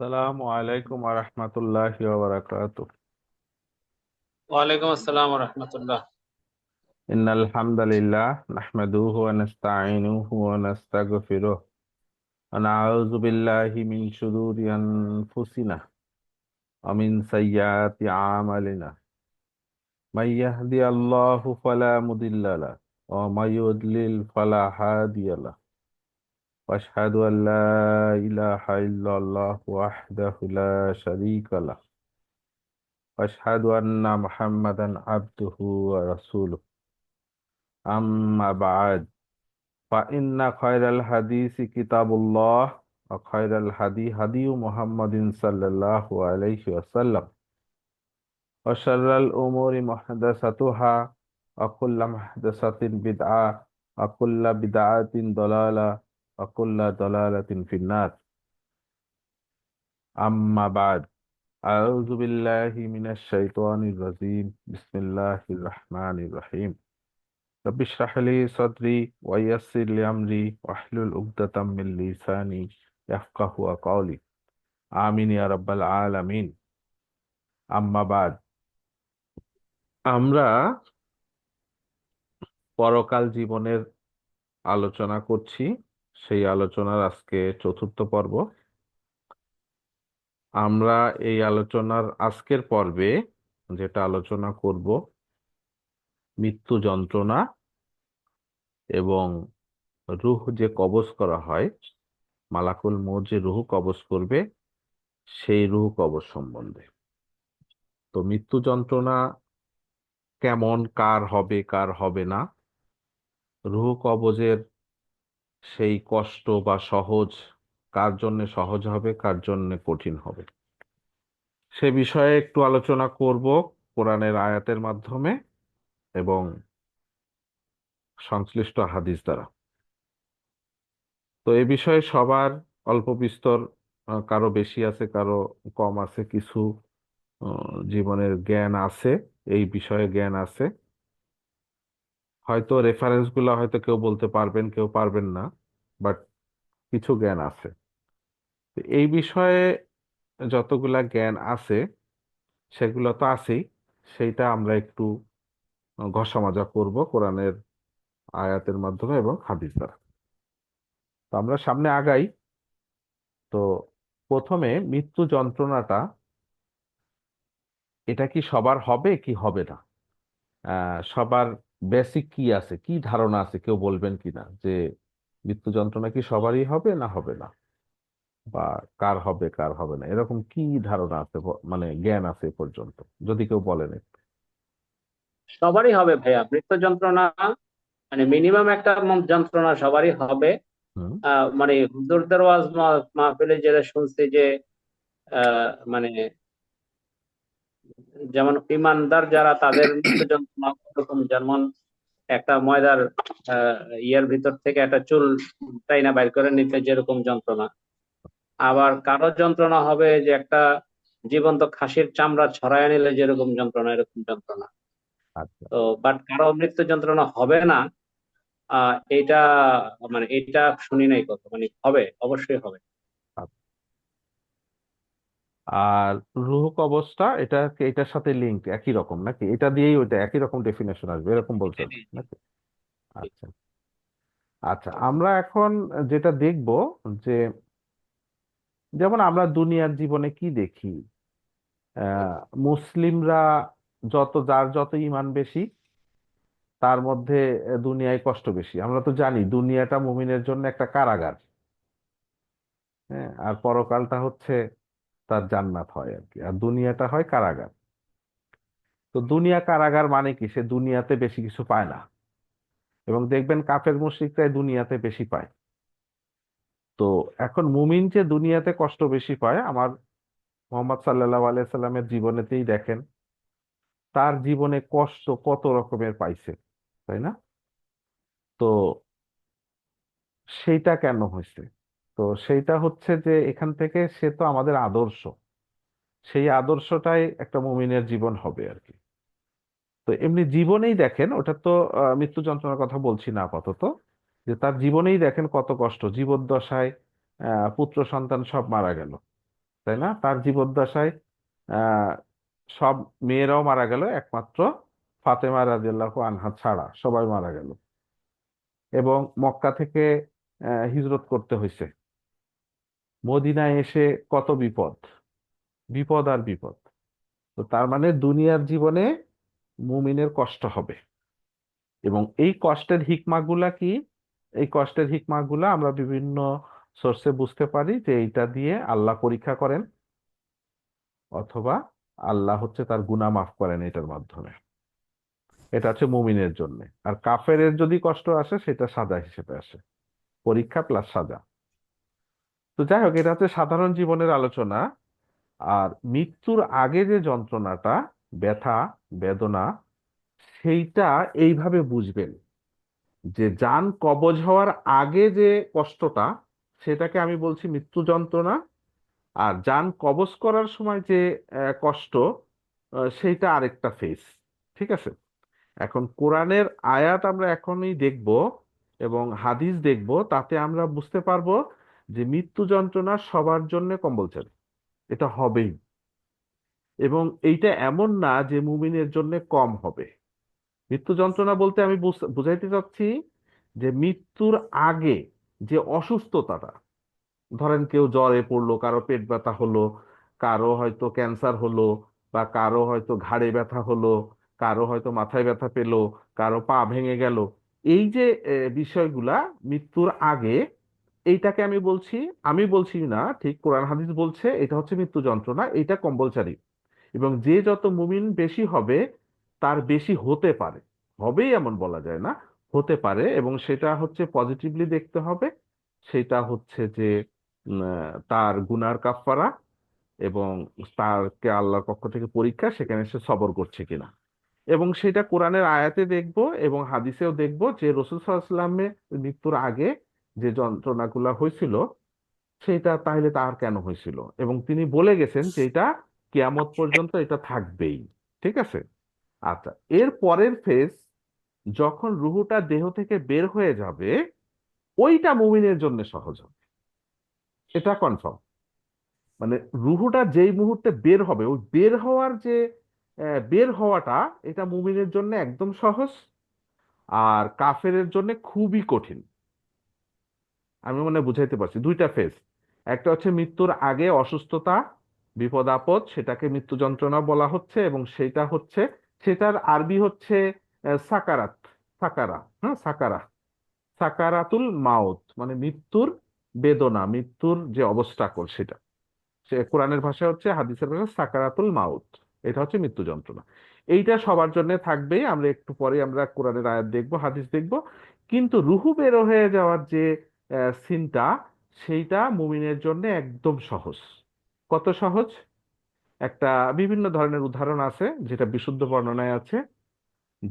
আসসালামু আলাইকুম ওয়া রাহমাতুল্লাহি ওয়া বারাকাতুহু। ওয়ালাইকুম আসসালাম রহমতুল্লাহ। ইন্নাল হামদালিল্লাহ নাহমাদুহু ওয়া নাস্তাঈনুহু ওয়া নাস্তাগফিরুহ ওয়া নাউযু বিল্লাহি মিন শুরুরি আনফুসিনা ওয়া মিন সাইয়্যাতি আমালিনা। মান ইয়াহদিয়াল্লাহু ফালা মুদিল্লা লাহু ওয়া মান ইউদ্লিল ফালা হাদিয়া লাহু। ওয়া আশহাদু আল লা ইলাহা ইল্লাল্লাহু ওয়াহদাহু লা শারীকা লাহু ওয়া আশহাদু আন্না মুহাম্মাদান আবদুহু ওয়া রাসূলুহু। আম্মা বা'দ, فإن خير الحديث كتاب الله وخير الهدي هدي محمد صلى الله عليه وسلم وشر الأمور محدثاتها وكل محدثة بدعة وكل بدعة ضلالة وكل ضلالة في النار. أما بعد، أعوذ بالله من الشيطان الرجيم. بسم الله الرحمن الرحيم. رب اشرح لي صدري ويسر لي أمري واحلل عقدة من لساني يفقهوا قولي. আমিন ইয়া রাব্বাল আলামিন। আম্মা বাদ, আমরা পরকাল জীবনের আলোচনা করছি। সেই আলোচনার আজকে চতুর্থ পর্ব। আমরা এই আলোচনার আজকের পর্বে যেটা আলোচনা করব, মৃত্যু যন্ত্রণা এবং রূহ যে কবজ করা হয়, মালাকুল মউত যে রূহ কবজ করবে, সেই রূহ কবজ সম্বন্ধে। তো মৃত্যু যন্ত্রণা কেমন, কার হবে কার হবে না, রূহ কবজের সেই কষ্ট বা সহজ, কার জন্য সহজ হবে কার জন্য কঠিন হবে, সে বিষয়ে একটু আলোচনা করব কোরআনের আয়াতের মাধ্যমে এবং সংশ্লিষ্ট হাদিস দ্বারা। তো এই বিষয়ে সবার অল্প বিস্তর, কারো বেশি আছে কারো কম আছে, কিছু জীবনের জ্ঞান আছে, এই বিষয়ে জ্ঞান আছে। হয়তো রেফারেন্স গুলা হয়তো কেউ বলতে পারবেন কেউ পারবেন না, বাট কিছু জ্ঞান আছে। তো এই বিষয়ে যতগুলা জ্ঞান আছে সেগুলো তো আছেই, সেইটা আমরা একটু ঘষা মাজা করব কোরআনের আয়াতের মাধ্যমে এবং হাদিস দ্বারা। তো আমরা সামনে আগাই। তো প্রথমে মৃত্যু যন্ত্রণাটা, এটা কি সবার হবে কি হবে না, সবার বেসিক কি আছে, কি ধারণা আছে, কেউ বলবেন কিনা যে মৃত্যু যন্ত্রণা কি সবারই হবে না হবে না, বা কার হবে কার হবে না, এরকম কি ধারণা আছে, মানে জ্ঞান আছে এ পর্যন্ত, যদি কেউ বলেন একটু। সবারই হবে ভাইয়া মৃত্যু যন্ত্রণা। মানে মিনিমাম একটা যন্ত্রণা সবারই হবে। হুম। মানে হুজুরদের ওয়াজ মাহফিলে যেটা শুনছি যে মানে যেমন ইমানদার যারা তাদের মৃত্যু যন্ত্রণা এরকম, যেমন একটা ময়দার ইয়ের ভিতর থেকে একটা চুল টাইনা বাইর করে নিতে যেরকম যন্ত্রণা, আবার কারো যন্ত্রণা হবে যে একটা জীবন্ত খাসির চামড়া ছড়ায় নিলে যেরকম যন্ত্রণা, এরকম যন্ত্রণা। আচ্ছা। তো বাট কারো মৃত্যু যন্ত্রণা হবে না, এটা মানে এটা শুনি নাই কত, মানে হবে, অবশ্যই হবে। আচ্ছা। আর রুহ কবজটা এটা এটার সাথে লিঙ্ক একই রকম নাকি, এটা দিয়েই ওইটা একই রকম ডেফিনেশন আসবে এরকম বলছেন জি, জি, নাকি? জি। আচ্ছা। আচ্ছা, আমরা এখন যেটা দেখব যে, যেমন আমরা দুনিয়ার জীবনে কি দেখি, আহ মুসলিমরা যার যত ঈমান বেশি, তার মধ্যে দুনিয়ায় কষ্ট বেশি। আমরা তো জানি দুনিয়াটা মুমিনের জন্য একটা কারাগার। হ্যাঁ, আর পরকালটা হচ্ছে তার জান্নাত হয় আর কি, আর দুনিয়াটা হয় কারাগার। তো দুনিয়া কারাগার মানে কি, সে দুনিয়াতে বেশি কিছু পায় না, এবং দেখবেন কাফের মুশরিকরাই দুনিয়াতে বেশি পায়। তো এখন মুমিন যে দুনিয়াতে কষ্ট বেশি পায়, আমার মোহাম্মদ সাল্লাল্লাহু আলাইহি সাল্লামের জীবনেতেই দেখেন, তার জীবনে কষ্ট কত রকমের পাইছে, তাই না? তো সেইটা কেন হয়েছে? তো সেইটা হচ্ছে যে এখান থেকে সে তো আমাদের আদর্শ, সেই আদর্শটাই একটা মুমিনের জীবন হবে আর কি। তো এমনি জীবনেই দেখেন, ওটা তো মৃত্যু যন্ত্রণার কথা বলছি না আপাতত, যে তার জীবনেই দেখেন কত কষ্ট, জীবদ্দশায় পুত্র সন্তান সব মারা গেল। তাই না? তার জীবদ্দশায় আহ সব মেয়েরাও মারা গেল, একমাত্র ফাতেমা রাদিয়াল্লাহু আনহা ছাড়া সবাই মারা গেল। এবং মক্কা থেকে হিজরত করতে হয়েছে। মদিনায় এসে কত বিপদ, বিপদ আর বিপদ। তো তার মানে দুনিয়ার জীবনে মুমিনের কষ্ট হবে। এবং এই কষ্টের হিকমাগুলা কি? এই কষ্টের হিকমাগুলা আমরা বিভিন্ন সোর্সে বুঝতে পারি যে এইটা দিয়ে আল্লাহ পরীক্ষা করেন, অথবা আল্লাহ হচ্ছে তার গুনাহ মাফ করেন এটার মাধ্যমে। এটা হচ্ছে মুমিনের জন্য। আর কাফেরের যদি কষ্ট আসে সেটা সাজা হিসেবে আসে, পরীক্ষা প্লাস সাজা। তো যাই হোক, এটা হচ্ছে সাধারণ জীবনের আলোচনা। আর মৃত্যুর আগে যে যন্ত্রণাটা, ব্যথা, বেদনা, সেইটা এইভাবে বুঝবেন যে জান কবজ হওয়ার আগে যে কষ্টটা, সেটাকে আমি বলছি মৃত্যু যন্ত্রণা। আর জান কবজ করার সময় যে কষ্ট, সেইটা আরেকটা ফেজ। ঠিক আছে? এখন কোরআনের আয়াত আমরা এখনই দেখব এবং হাদিস দেখব, তাতে আমরা বুঝতে পারবো যে মৃত্যু যন্ত্রণা সবার জন্য কম্পালসরি, এটা হবেই। এবং এইটা এমন না যে মুমিনের জন্য কম হবে। মৃত্যু যন্ত্রণা বলতে আমি বুঝাইতে চাচ্ছি যে মৃত্যুর আগে যে অসুস্থতাটা, ধরেন কেউ জ্বরে পড়লো, কারো পেট ব্যথা হলো, কারো হয়তো ক্যান্সার হলো, বা কারো হয়তো ঘাড়ে ব্যথা হলো, কারো হয়তো মাথায় ব্যথা পেলো, কারো পা ভেঙে গেল। এই যে বিষয়গুলা মৃত্যুর আগে, এইটাকে আমি বলছি না, ঠিক কোরআন হাদিস বলছে এটা হচ্ছে মৃত্যু যন্ত্রণা, এটা কম্পালসারি। এবং যে যত মুমিন বেশি হবে, তার বেশি হতে পারে, হবেই এমন বলা যায় না, হতে পারে। এবং সেটা হচ্ছে পজিটিভলি দেখতে হবে। সেটা হচ্ছে যে তার গুনার কাফফারা, এবং তারকে আল্লাহর পক্ষ থেকে পরীক্ষা, সেখানে সে সবর করছে কিনা। এবং সেটা কোরআনের আয়াতে দেখব এবং হাদিসেও দেখব যে রাসূল সাল্লাল্লাহু আলাইহি ওয়াসাল্লামের মৃত্যুর আগে যে যন্ত্রণাগুলা হয়েছিল, সেটা তাহলে তার কেন হয়েছিল, এবং তিনি বলে গেছেন যে এটা কিয়ামত পর্যন্ত এটা থাকবেই। ঠিক আছে? আচ্ছা, এর পরের ফেজ, যখন রুহুটা দেহ থেকে বের হয়ে যাবে, ওইটা মুমিনের জন্য সহজ হবে, এটা কনফার্ম। মানে রুহুটা যেই মুহূর্তে বের হবে, ওই বের হওয়ার যে বের হওয়াটা, এটা মুমিনের জন্য একদম সহজ, আর কাফেরের জন্য খুবই কঠিন। আমি মনে হয় বুঝাইতে পারছি, দুইটা ফেজ। একটা হচ্ছে মৃত্যুর আগে অসুস্থতা, বিপদ আপদ, সেটাকে মৃত্যু যন্ত্রণা বলা হচ্ছে, এবং সেটা হচ্ছে, সেটার আরবি হচ্ছে সাকারাত, সাকারা, হ্যাঁ সাকারা, সাকারাতুল মাউত, মানে মৃত্যুর বেদনা, মৃত্যুর যে অবস্টাকল সেটা। সে কোরআনের ভাষা হচ্ছে, হাদিসের ভাষা সাকারাতুল মাউত। এটা হচ্ছে মৃত্যু যন্ত্রণা। এইটা সবার জন্য থাকবেই। আমরা একটু পরে আমরা কোরআনের আয়াত দেখবো, হাদিস দেখবো। কিন্তু রুহু বের হয়ে যাওয়ার যে সিনটা, সেইটা মুমিনের জন্য একদম সহজ। কত সহজ! একটা বিভিন্ন ধরনের উদাহরণ আছে, যেটা বিশুদ্ধ বর্ণনায় আছে,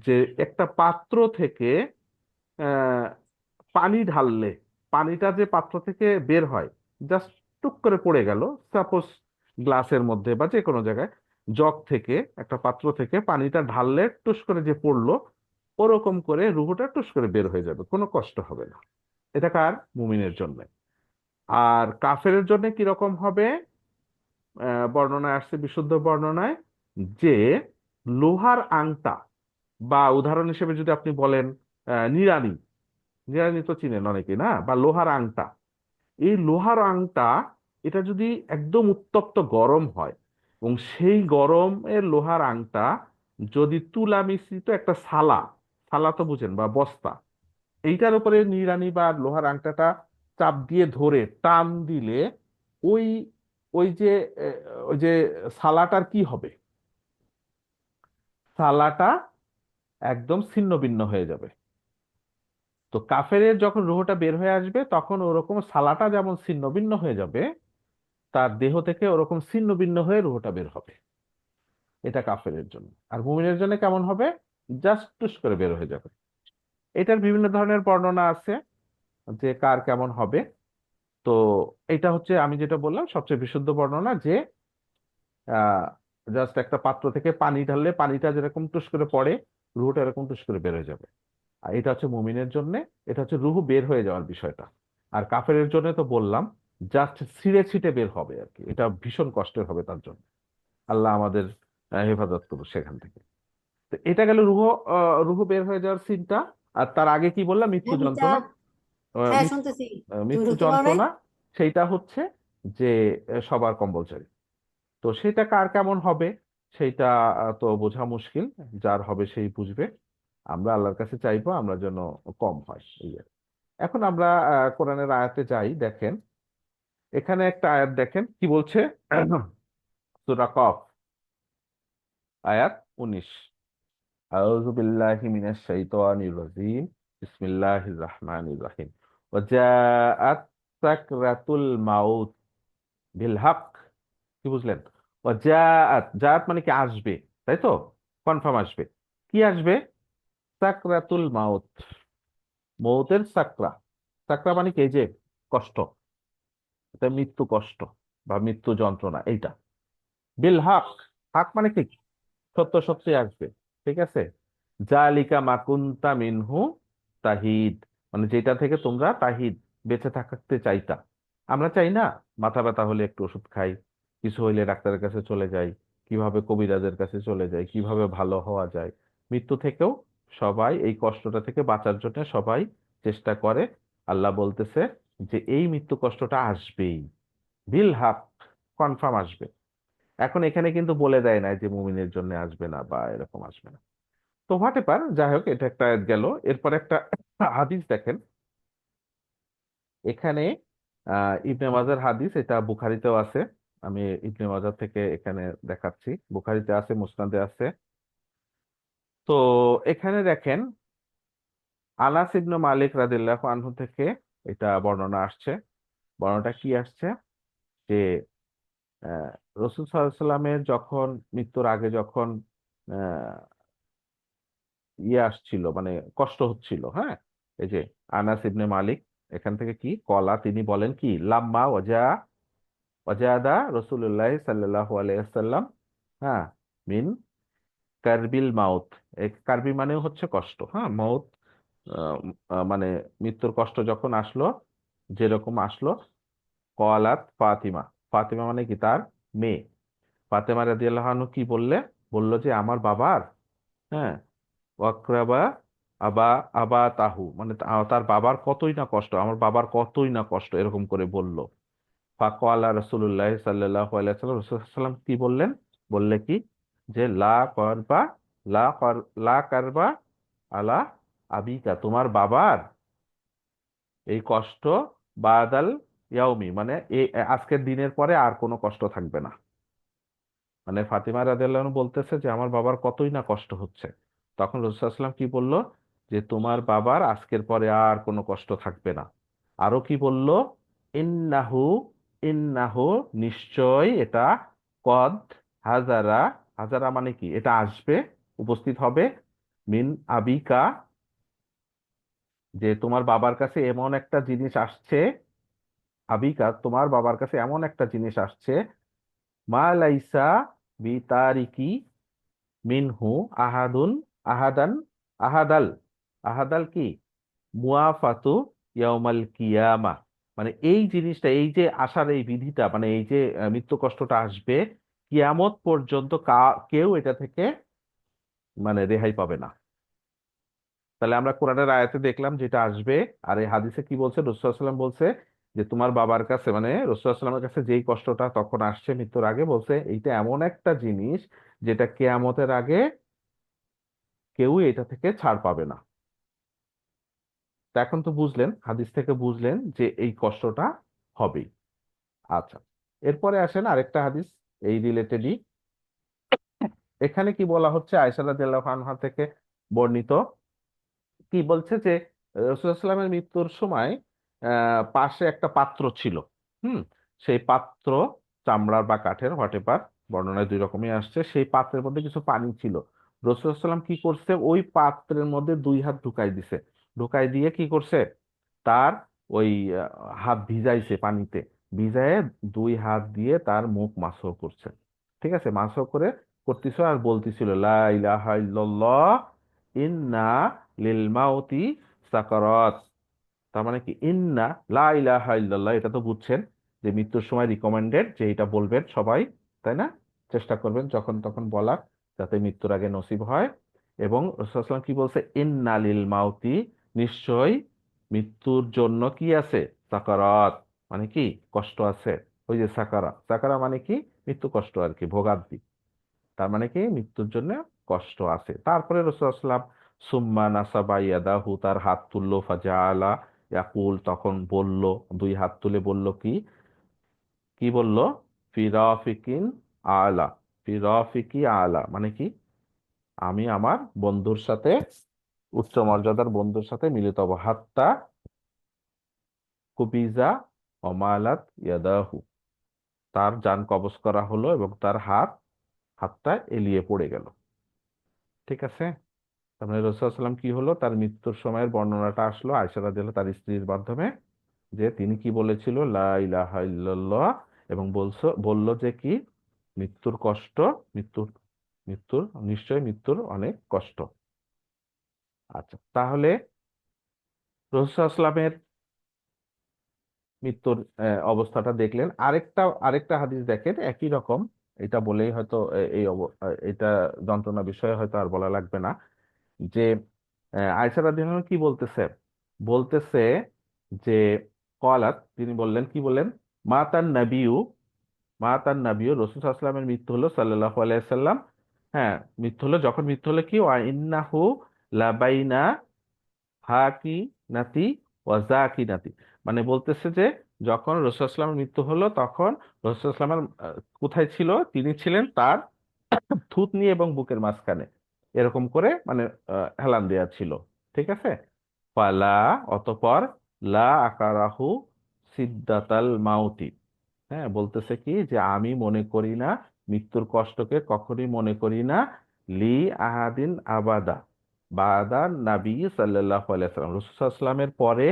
যে একটা পাত্র থেকে আহ, পানি ঢাললে, পানিটা যে পাত্র থেকে বের হয়, জাস্ট টুক করে পড়ে গেল, সাপোজ গ্লাসের মধ্যে বা যে কোনো জায়গায়, জগ থেকে, একটা পাত্র থেকে পানিটা ঢাললে টুস করে যে পড়লো, ওরকম করে রুহুটা টুস করে বের হয়ে যাবে, কোনো কষ্ট হবে না। এটা কার? মুমিনের জন্য। আর কাফেরের জন্য কিরকম হবে? বর্ণনায় আসছে, বিশুদ্ধ বর্ণনায়, যে লোহার আংটা, বা উদাহরণ হিসেবে যদি আপনি বলেন নিড়ানি, নিড়ানি তো চিনেন অনেকে না, বা লোহার আংটা, এই লোহার আংটা, এটা যদি একদম উত্তপ্ত গরম হয়, এবং সেই গরমের লোহার আংটা যদি তুলা মিশ্রিত একটা সালা, সালা তো বুঝেন, বা বস্তা, এইটার উপরে নিড়ানি বা লোহার আংটাটা চাপ দিয়ে ধরে টান দিলে, ওই ওই যে আহ, ওই যে সালাটার কি হবে? সালাটা একদম ছিন্ন ভিন্ন হয়ে যাবে। তো কাফেরের যখন রুহটা বের হয়ে আসবে, তখন ওরকম সালাটা যেমন ছিন্ন ভিন্ন হয়ে যাবে, তার দেহ থেকে ওরকম ছিন্ন ভিন্ন হয়ে রুহটা বের হবে। এটা কাফেরের জন্য। আর মুমিনের জন্য কেমন হবে? জাস্ট টুস করে বের হয়ে যাবে। এটার বিভিন্ন ধরনের বর্ণনা আছে যে কার কেমন হবে। তো এটা হচ্ছে আমি যেটা বললাম সবচেয়ে বিশুদ্ধ বর্ণনা, যে আহ জাস্ট একটা পাত্র থেকে পানি ঢাললে পানিটা যেরকম টুস করে পড়ে, রুহুটা এরকম টুস করে বের হয়ে যাবে। আর এটা হচ্ছে মুমিনের জন্য, এটা হচ্ছে রুহু বের হয়ে যাওয়ার বিষয়টা। আর কাফেরের জন্য তো বললাম জাস্ট ছিঁড়ে ছিটে বের হবে আর কি। এটা ভীষণ কষ্টের হবে তার জন্য। আল্লাহ আমাদের হেফাজত করুক সেখান থেকে। তো এটা গেল রুহ, রুহ বের হয়ে যাওয়ার সিনটা। আর তার আগে কি বললাম, মৃত্যু হ্যাঁ মিতা। যন্ত্রণা। হ্যাঁ শুনতেছি। তুমি মৃত্যু ঢুকতে পারো নাই? যন্ত্রণা সেইটা হচ্ছে যে সবার কম্পালসরি। তো সেটা কার কেমন হবে সেইটা তো বোঝা মুশকিল। যার হবে সেই বুঝবে। আমরা আল্লাহর কাছে চাইবো আমরা যেন কম হয় এই আর কি। এখন আমরা কোরআনের আয়াতে যাই, দেখেন এখানে একটা আয়াত দেখেন কি বলছে। সূরা কফ, আয়াত 19। আউযু বিল্লাহি মিনাশ শাইতানির রাজিম। বিসমিল্লাহির রহমানির রহিম। ওয়াজাআত সাকরাতুল মাউত বিল হক। কি বুঝলেন? ওয়াজাআত, জাআত মানে কি আসবে, তাই তো? কনফার্ম আসবে। কি আসবে? সাকরাতুল মাউত, মৌতের সাকরা। সাকরা মানে কি? এই যে কষ্ট, এটা মৃত্যু কষ্ট বা মৃত্যু যন্ত্রণা এইটা। বিল হক, হক মানে কি? সত্য সত্যি আসবে। ঠিক আছে। জালিকা মাকুন্তা মিনহু তাহিদ, মানে যেটা থেকে তোমরা তাহিদ, বেঁচে থাকতে চাইতা। আমরা চাই না? মাথা ব্যথা হলে একটু ওষুধ খাই, কিছু হইলে ডাক্তারের কাছে চলে যাই, কিভাবে কবিরাজের কাছে চলে যাই, কিভাবে ভালো হওয়া যায়। মৃত্যু থেকেও সবাই এই কষ্টটা থেকে বাঁচার জন্য সবাই চেষ্টা করে। আল্লাহ বলতেছে যে এই মৃত্যু কষ্টটা আসবেই, বিল হাক, কনফার্ম আসবে। এখন এখানে কিন্তু বলে দেয় না যে মুমিনের জন্য আসবে না বা এরকম আসবে না। তো হোয়াট এভার, যাই হোক, এটা একটা গেল। এরপর একটা হাদিস দেখেন এখানে, ইবনে মাজার হাদিস, এটা বুখারীতেও আছে। আমি ইবনে মাজার থেকে এখানে দেখাচ্ছি, বুখারীতে আছে, মুসনাদে আছে। তো এখানে দেখেন আনাস ইবনে মালিক রাদিয়াল্লাহু আনহু থেকে এটা বর্ণনা আসছে। বর্ণনাটা কি আসছে যে আহ, রাসূল সাল্লাল্লাহু আলাইহি সাল্লামের যখন মৃত্যুর আগে যখন ইয়ে আসছিল, মানে কষ্ট হচ্ছিল, হ্যাঁ, এই যে আনাস ইবনে মালিক এখান থেকে কি কলা, তিনি বলেন কি, লাম্মা ওয়াজাদা রাসূলুল্লাহ সাল্লাল্লাহু আলাইহি ওয়াসাল্লাম, হ্যাঁ, মিন কারবিল মাউত। এই কারবি মানে হচ্ছে কষ্ট, হ্যাঁ, মাউত আহ, মানে মৃত্যুর কষ্ট যখন আসলো, যেরকম আসলো, কলাত ফাতিমা, ফাতিমা মানে কি তার মেয়ে, ফাতেমা রাদিয়াল্লাহু আনহু কি বললে, বললো যে আমার বাবার, হ্যাঁ, ওয়াকরাবা আবা আবা তাহু, মানে তার বাবার কতই না কষ্ট, আমার বাবার কতই না কষ্ট, এরকম করে বলল। ফাকালা রাসূলুল্লাহ সাল্লাল্লাহু আলাইহি ওয়াসাল্লাম, রাসূল সাল্লাল্লাহু আলাইহি ওয়াসাল্লাম কি বললেন, বললে কি, যে লা করবা, লা কারবা আলা আবিকা, তোমার বাবার এই কষ্ট বাদাল ইয়াউমি, মানে এই আজকের দিনের পরে আর কোনো কষ্ট থাকবে না। মানে ফাতিমা রাদিয়াল্লাহু আনহা বলতেছে যে আমার বাবার কতই না কষ্ট হচ্ছে। তখন রাসূল সাল্লাল্লাহু আলাইহি ওয়াসাল্লাম কি বলল, যে তোমার বাবার আজকের পরে আর কোনো কষ্ট থাকবে না। আরো কি বলল, ইন্নাহু, ইন্নাহু নিশ্চয় এটা, কদ হাজারা, হাজারা মানে কি, এটা আসবে, উপস্থিত হবে, মিন আবিকা, যে তোমার বাবার কাছে এমন একটা জিনিস আসছে, আবিকা তোমার বাবার কাছে এমন একটা জিনিস আসছে, মা লাইসা বিতারিকি মিনহু আহাদুন, আহাদান, আহাদাল, আহাদাল কি, মুআফাতু ইয়াউমাল কিয়ামা, মানে এই জিনিসটা, এই যে আসার এই বিধিটা, মানে এই যে মৃত্যু কষ্টটা আসবে, কিয়ামত পর্যন্ত কেউ এটা থেকে মানে রেহাই পাবে না। তাহলে আমরা কোরআনের আয়াতে দেখলাম যেটা আসবে। আর এই হাদিসে কি বলছে, রাসূলুল্লাহ সাল্লাল্লাহু আলাইহি ওয়াসাল্লাম বলছে যে তোমার বাবার কাছে, মানে রাসূলুল্লাহ সাল্লাল্লাহু আলাইহি ওয়াসাল্লামের কাছে যেই কষ্টটা তখন আসছে মৃত্যুর আগে, বলছে এইটা এমন একটা জিনিস যেটা কেয়ামতের আগে কেউই এটা থেকে ছাড় পাবে না। তা এখন তো বুঝলেন, হাদিস থেকে বুঝলেন যে এই কষ্টটা হবেই। আচ্ছা, এরপরে আসেন আরেকটা হাদিস এই রিলেটেডই। এখানে কি বলা হচ্ছে, আয়েশা রাদিয়াল্লাহু আনহা থেকে বর্ণিত, কি বলছে যে রাসূলুল্লাহ সাল্লামের মৃত্যুর সময় পাশে একটা পাত্র ছিল। হুম। সেই পাত্র চামড়ার বা কাঠের, হোয়াটেভার, বর্ণনায় দুই রকমই আসছে, সেই পাত্রের মধ্যে কিছু পানি ছিল। রাসূলুল্লাহ সাল্লাম কি করছে, ওই পাত্রের মধ্যে দুই হাত ঢুকাই দিছে। ঢুকাই দিয়ে কি করছে, তার ওই আহ, হাত ভিজাইছে পানিতে, ভিজায়ে দুই হাত দিয়ে তার মুখ মাসহ করছে। ঠিক আছে, মাসহ করে করতেছিল আর বলতেছিল লা ইলাহা ইল্লাল্লাহ, ইন্না লিল মাউতি সাকারাত। তার মানে কি, ইন্না, লা ইলাহা ইল্লাল্লাহ, এটা তো বুঝছেন যে মৃত্যুর সময় রিকমেন্ডেড যে এটা বলবেন সবাই, তাই না? চেষ্টা করবেন যখন তখন বলার, যাতে মৃত্যুর আগে নসিব হয়। এবং রাসূলুল্লাহ সাল্লাল্লাহু আলাইহি ওয়াসাল্লাম কি বলছে, ইন্না লিল মাউতি, নিশ্চয়ই মৃত্যুর জন্য কি আছে, সাকারাত, মানে কি, কষ্ট আছে। ওই যে সাকারা, সাকারা মানে কি, মৃত্যু কষ্ট আর কি, ভোগান্তি। তার মানে কি, মৃত্যুর জন্য কষ্ট আছে। তারপরে রাসূলুল্লাহ সাল্লাল্লাহু আলাইহি ওয়াসাল্লাম সুম্মা নাসাবা ইয়াদাহু, তার হাত তুললো, ফাজাআলা ইয়াকুল, তখন বলল, দুই হাত তুলে বলল কি, কি বলল, ফিরাফিকিন আলা, ফিরাফিকি আলা মানে কি, আমি আমার বন্ধুর সাথে, উচ্চ মর্যাদার বন্ধুর সাথে মিলিত হবো। হাত্তা কুবিজা অমালাত ইয়াদাহু, তার যান কবজ করা হলো এবং তার হাতটা এলিয়ে পড়ে গেল। ঠিক আছে। তার মানে রাসূলুল্লাহ সাল্লাল্লাহু আলাইহি ওয়াসাল্লাম কি হলো, তার মৃত্যুর সময়ের বর্ণনাটা আসলো আয়েশা রাদিয়াল্লাহু, তার স্ত্রীর মাধ্যমে, যে তিনি কি বলেছিল, লা ইলাহা ইল্লাল্লাহ, এবং বলল যে কি, মৃত্যুর কষ্ট, মৃত্যুর মৃত্যুর নিশ্চয় মৃত্যুর অনেক কষ্ট। আচ্ছা, তাহলে রাসূলুল্লাহ সাল্লাল্লাহু আলাইহি ওয়াসাল্লামের মৃত্যুর অবস্থাটা দেখলেন। আরেকটা হাদিস দেখেন, একই রকম, এটা বলেই হয়তো এটা যন্ত্রণা বিষয়ে হয়তো আর বলা লাগবে না, যে আয়েশা রাদিয়াল্লাহু আনহা কি বলতেছে, বলতেছে যে কলাত, তিনি বললেন, কি বললেন, মাতান নাবিয়ু, মাতান নাবিয়ু, রাসূল সাল্লাল্লাহু আলাইহি ওয়াসাল্লামের মৃত্যু হলো, সাল্লাল্লাহু আলাইহি সাল্লাম, হ্যাঁ, মৃত্যু হলো, যখন মৃত্যু হলো কি, ওয়া ইন্নাহু লাবাইনা হাকি নাতি ওয়া জাকি নাতি, মানে বলতেছে যে যখন রাসূল সাল্লাল্লাহু আলাইহি ওয়াসাল্লামের মৃত্যু হলো, তখন রাসূল সাল্লাল্লাহু আলাইহি ওয়াসাল্লামের কোথায় ছিল, তিনি ছিলেন তার থুতনি এবং বুকের মাঝখানে, এরকম করে মানে হেলান দেয়া ছিল। ঠিক আছে। ফালা, অতপর, লা আকারাহু সিদ্দাতাল মাউতি, হ্যাঁ, বলতেছে কি, যে আমি মনে করি না, মৃত্যুর কষ্টকে কখনই মনে করি না, লি আহাদিন আবাদা বাদা নাবী সাল্লাল্লাহু আলাইহি ওয়াসাল্লাম, রাসূল সাল্লাল্লাহু আলাইহি ওয়াসাল্লামের পরে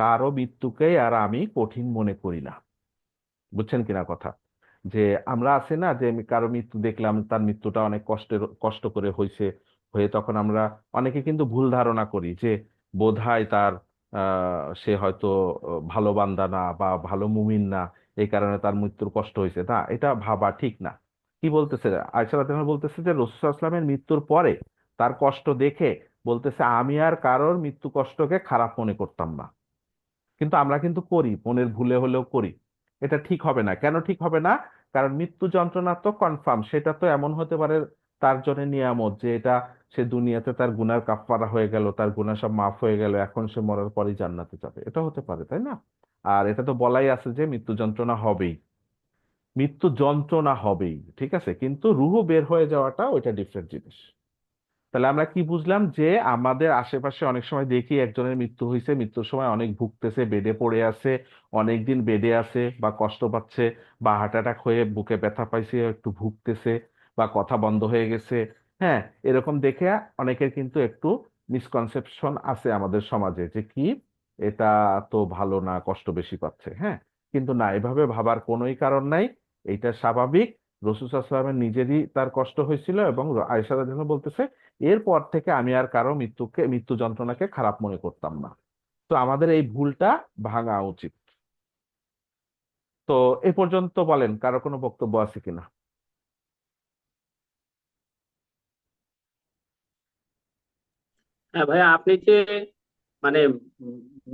কারো মৃত্যুকেই আর আমি কঠিন মনে করি না। বুঝছেন কিনা কথা, যে আমরা আছি না, যে আমি কারো মৃত্যু দেখলাম, তার মৃত্যুটা অনেক কষ্ট করে হয়েছে, হয়ে তখন আমরা অনেকে কিন্তু ভুল ধারণা করি যে বোধহয় তার সে হয়তো ভালো বান্দা না বা ভালো মুমিন না, এই কারণে তার মৃত্যুর কষ্ট হয়েছে, না, এটা ভাবা ঠিক না। কি বলতেছে আয়েশা রাদিয়াল্লাহু আনহা, বলতেছে যে রাসূল সাল্লাল্লাহু আলাইহি ওয়াসাল্লামের মৃত্যুর পরে তার কষ্ট দেখে বলতেছে, আমি আর কারোর মৃত্যু কষ্টকে খারাপ মনে করতাম না। কিন্তু আমরা কিন্তু করি, মনের ভুলে হলেও করি। এটা ঠিক হবে না। কেন ঠিক হবে না? কারণ মৃত্যু যন্ত্রণা তো কনফার্ম, সেটা তো এমন হতে পারে তার জন্য নিয়ামত, যে এটা সে দুনিয়াতে তার গুনার কাফফারা হয়ে গেল, তার গুনাহ সব মাফ হয়ে গেল, এখন সে মরার পরই জান্নাতে যাবে, এটা হতে পারে, তাই না? আর এটা তো বলাই আছে যে মৃত্যু যন্ত্রণা হবেই, মৃত্যু যন্ত্রণা হবেই, ঠিক আছে, কিন্তু রুহু বের হয়ে যাওয়াটা ওইটা ডিফারেন্ট জিনিস। তাহলে আমরা কি বুঝলাম, যে আমাদের আশেপাশে অনেক সময় দেখি একজনের মৃত্যু হয়েছে, মৃত্যুর সময় অনেক ভুগতেছে, বেডে পড়ে আছে, অনেক দিন বেডে আছে বা কষ্ট পাচ্ছে, বা হার্ট অ্যাটাক হয়ে বুকে ব্যথা পাইছে, একটু ভুগতেছে, বা কথা বন্ধ হয়ে গেছে। হ্যাঁ, এরকম দেখে অনেকের কিন্তু একটু মিসকনসেপশন আছে আমাদের সমাজে, যে কি, এটা তো ভালো না, কষ্ট বেশি পাচ্ছে। হ্যাঁ, কিন্তু না, এভাবে ভাবার কোনোই কারণ নাই, এইটা স্বাভাবিক। রাসূল সাল্লাল্লাহু আলাইহি ওয়াসাল্লামের নিজেরই তার কষ্ট হয়েছিল, এবং আয়েশা রাদিয়াল্লাহু আনহা বলতেছে, এরপর থেকে আমি আর কারো মৃত্যু যন্ত্রণাকে খারাপ মনে করতাম না। তো আমাদের এই ভুলটা ভাঙা উচিত। তো এ পর্যন্ত বলেন, কারো কোনো বক্তব্য আছে কিনা? হ্যাঁ ভাইয়া, আপনি যে মানে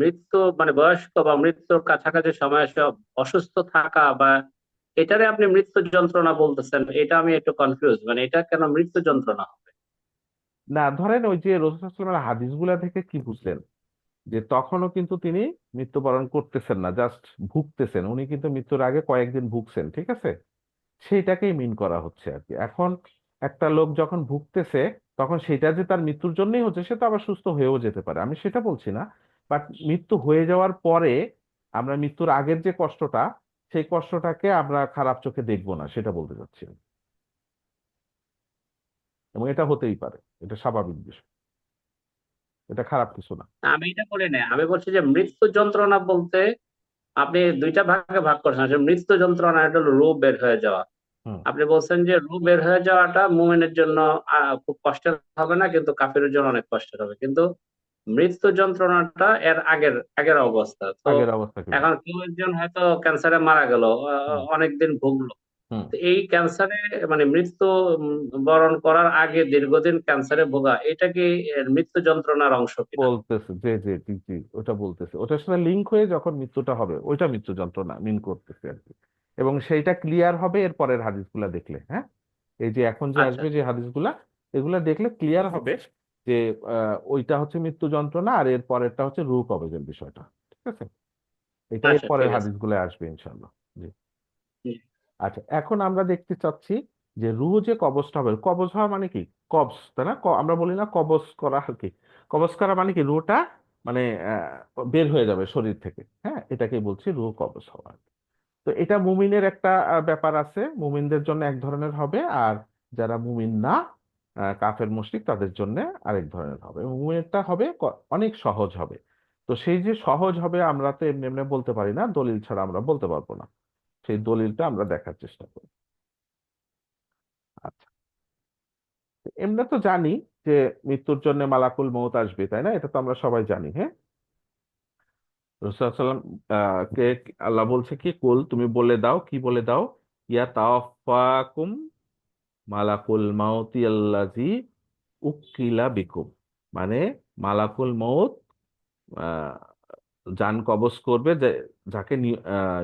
মৃত্যু মানে বয়স্ক বা মৃত্যুর কাছাকাছি সময় এসে অসুস্থ থাকা বা এটারে আপনি মৃত্যু যন্ত্রণা বলতেছেন, এটা আমি একটু কনফিউজ, মানে এটা কেন মৃত্যু যন্ত্রণা হবে? না, ধরেন ওই যে রাসূল সাল্লাল্লাহু আলাইহি ওয়াসাল্লামের হাদিসগুলা থেকে কি বুঝলেন, যে তখনও কিন্তু তিনি মৃত্যুবরণ করতেছেন না, জাস্ট ভুগতেছেন, উনি কিন্তু মৃত্যুর আগে কয়েকদিন ভুগছেন, ঠিক আছে, সেইটাকেই মিন করা হচ্ছে আর কি। এখন একটা লোক যখন ভুগতেছে, তখন সেটা যে তার মৃত্যুর জন্যই হচ্ছে, সে তো আবার সুস্থ হয়েও যেতে পারে, আমি সেটা বলছি না। বাট মৃত্যু হয়ে যাওয়ার পরে আমরা মৃত্যুর আগের যে কষ্টটা, সেই কষ্টটাকে আমরা খারাপ চোখে দেখবো না, সেটা বলতে চাচ্ছি আমি। এবং এটা হতেই পারে, এটা স্বাভাবিক বিষয়, এটা খারাপ কিছু না। আমি এটা বলি না, আমি বলছি যে মৃত্যু যন্ত্রণা বলতে আপনি দুইটা ভাগে ভাগ করছেন, যে মৃত্যু যন্ত্রণা এটা হলো রূপ বের হয়ে যাওয়া। হুম। আপনি বলছেন যে রূপ বের হয়ে যাওয়াটা মুমিনের জন্য খুব কষ্টের হবে না, কিন্তু কাফিরের জন্য অনেক কষ্টের হবে। কিন্তু মৃত্যু যন্ত্রণাটা এর আগের আগের অবস্থা। তো আগের অবস্থা কি বল? এখন কেউ একজন হয়তো ক্যান্সারে মারা গেল, হুম অনেকদিন ভুগলো। হুম তো এই ক্যান্সারে মানে মৃত্যু বরণ করার আগে দীর্ঘদিন ক্যান্সারে ভোগা, এটা কি এর মৃত্যু যন্ত্রণার অংশ কিনা? বলতেছে যে যে জি জি ওটা বলতেছে, ওটার সাথে লিঙ্ক হয়ে যখন মৃত্যুটা হবে ওইটা মৃত্যু যন্ত্রণা মিন করতেছে আর কি। এবং সেইটা ক্লিয়ার হবে এর পরের হাদিসগুলা দেখলে। হ্যাঁ, এই যে এখন যে আচ্ছা আসবে যে হাদিসগুলা, এগুলা দেখলে ক্লিয়ার হবে যে ওইটা হচ্ছে মৃত্যু যন্ত্রণা আর এর পরেরটা হচ্ছে রূহ কবজের বিষয়টা। ঠিক আছে, এটা এর আচ্ছা, পরের ঠিক আছে। হাদিসগুলো আসবে ইনশাল্লাহ। জি। জি। আচ্ছা, এখন আমরা দেখতে চাচ্ছি যে রুহ যে কবজটা হবে, কবজ হওয়া মানে কি? কবজ, তাই না? আমরা বলি না কবজ করা আর কি। কবজ করা মানে কি? রুহটা মানে বের হয়ে যাবে শরীর থেকে। হ্যাঁ, এটাকেই বলছি রুহ কবজ হওয়া। তো এটা মুমিনের একটা ব্যাপার আছে, মুমিনদের জন্য এক ধরনের হবে, আর যারা মুমিন না, কাফের মুশরিক, তাদের জন্য আরেক ধরনের হবে। মুমিনেরটা হবে অনেক সহজ হবে। তো সেই যে সহজ হবে আমরা তো এমনি এমনি বলতে পারি না, দলিল ছাড়া আমরা বলতে পারবো না। সেই দলিলটা আমরা দেখার চেষ্টা করি। আচ্ছা, এমনি তো জানি যে মৃত্যুর জন্য মালাকুল মউত আসবে, তাই না? এটা তো আমরা সবাই জানি। হ্যাঁ, রাসূলুল্লাহ সাল্লাম কে আল্লাহ বলছে কি, কুল তুমি বলে দাও, কি বলে দাও, ইয়া তাওয়াফাকুম মালাকুল মাউতি আল্লাজি উক্কিলা বিকুম। মানে মালাকুল মউত আহ, যান কবজ করবে যে, যাকে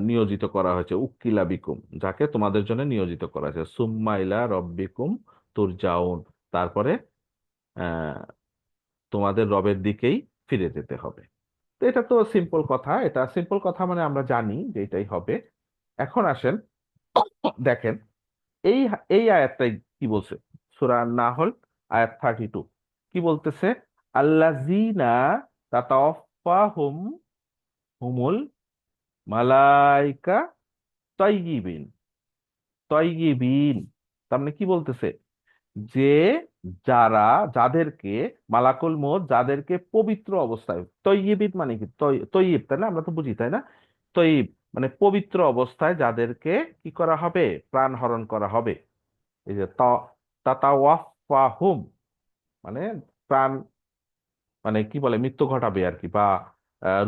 নিয়োজিত করা হয়েছে, উক্কিলা বিকুম, যাকে তোমাদের জন্য নিয়োজিত করা হয়েছে, সুম্মা ইলা রব্বিকুম তুরজাউন, তারপরে আহ তোমাদের রবের দিকেই ফিরে যেতে হবে। তো এটা তো সিম্পল কথা, এটা সিম্পল কথা মানে আমরা জানি যে এটাই হবে। এখন আসেন দেখেন এই এই আয়াতটাই কি বলছে। সূরা নাহল আয়াত 32 কি বলতেছে? আল্লাযীনা তাতাওয়াফাহুম হুমুল মালাইকা তাইয়্যিবিন। তাইয়্যিবিন তার মানে কি বলতেছে? যে যারা, যাদেরকে, মালাকুল মউত যাদেরকে পবিত্র অবস্থায়, তৈয়িবিন মানে কি? তৈয়িব, তাই না? আমরা তো বুঝি, তাই না? তৈয়িব মানে পবিত্র অবস্থায় যাদেরকে কি করা হবে? প্রাণ হরণ করা হবে। এই যে তাতাওয়াফাহুম মানে প্রাণ, মানে কি বলে, মৃত্যু ঘটাবে আর কি, বা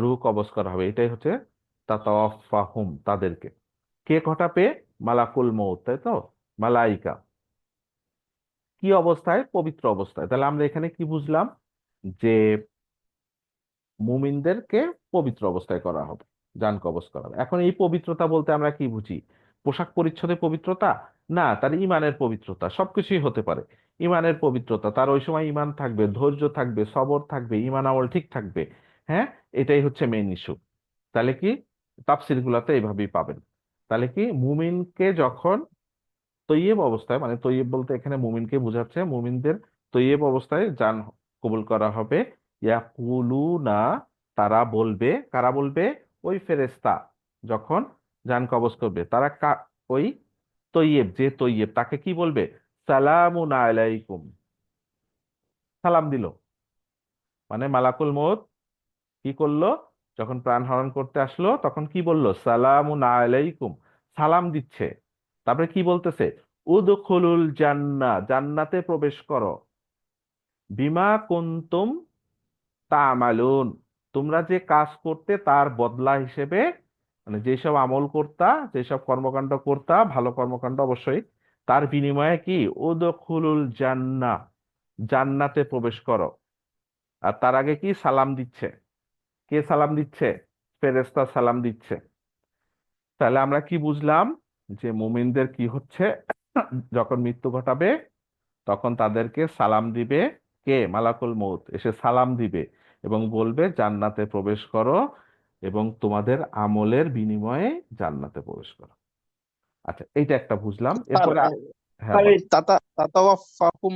রূহ কবজ করা হবে, এটাই হচ্ছে তাতাওয়াফাহুম, তাদেরকে। কে ঘটাবে? মালাকুল মউত, তাই তো? মালাইকা। কি অবস্থায়? পবিত্র অবস্থায়। তাহলে আমরা এখানে কি বুঝলাম? যে মুমিনদেরকে পবিত্র অবস্থায় করা হবে, জান কবজ করা হবে। এখন এই পবিত্রতা বলতে আমরা কি বুঝি? পোশাক পরিচ্ছদের পবিত্রতা না, তার ইমানের পবিত্রতা। সবকিছুই হতে পারে। ইমানের পবিত্রতা, তার ওই সময় ইমান থাকবে, ধৈর্য থাকবে, সবর থাকবে, ইমান আমল ঠিক থাকবে। হ্যাঁ, এটাই হচ্ছে মেইন ইস্যু। তাহলে কি তাফসির গুলাতে এইভাবেই পাবেন। তাহলে কি মুমিনকে যখন তৈয়ব অবস্থায়, মানে তৈয়ব বলতে এখানে মুমিনকে বোঝাচ্ছে, মুমিনদের তৈয়ব অবস্থায় জান কবুল করা হবে। ইয়াকুলুনা, তারা বলবে। কারা বলবে? ওই ফেরেশতা যখন জান কবজ করবে, তারা ওই তৈয়ব, যে তৈয়ব, তাকে কি বলবে? সালামুন আলাইকুম, সালাম দিল। মানে মালাকুল মউত কি করলো? যখন প্রাণ হরণ করতে আসলো তখন কি বললো? সালামুন আলাইকুম, সালাম দিচ্ছে। তারপরে কি বলতেছে? উদখুলুল জান্নাহ, জান্নাতে প্রবেশ করো। বিমা কুনতুম তা'মালুন, তোমরা যে কাজ করতে তার বদলা হিসেবে, মানে যেসব আমল করতা, যেসব কর্মকাণ্ড করতা, ভালো কর্মকাণ্ড অবশ্যই, তার বিনিময়ে কি? উদখুলুল জান্নাহ, জান্নাতে প্রবেশ করো। আর তার আগে কি সালাম দিচ্ছে? কে সালাম দিচ্ছে? ফেরেশতা সালাম দিচ্ছে। তাহলে আমরা কি বুঝলাম? যে মুমিনদের কি হচ্ছে, যখন মৃত্যু ঘটাবে তখন তাদেরকে সালাম দিবে। কে? মালাকুল মউত এসে সালাম দিবে এবং বলবে জান্নাতে প্রবেশ করো, এবং তোমাদের আমলের বিনিময়ে জান্নাতে প্রবেশ করো। আচ্ছা, এইটা একটা বুঝলাম। আর এরপরে হ্যাঁ আর বল। এই তাতাওয়াফাহুম,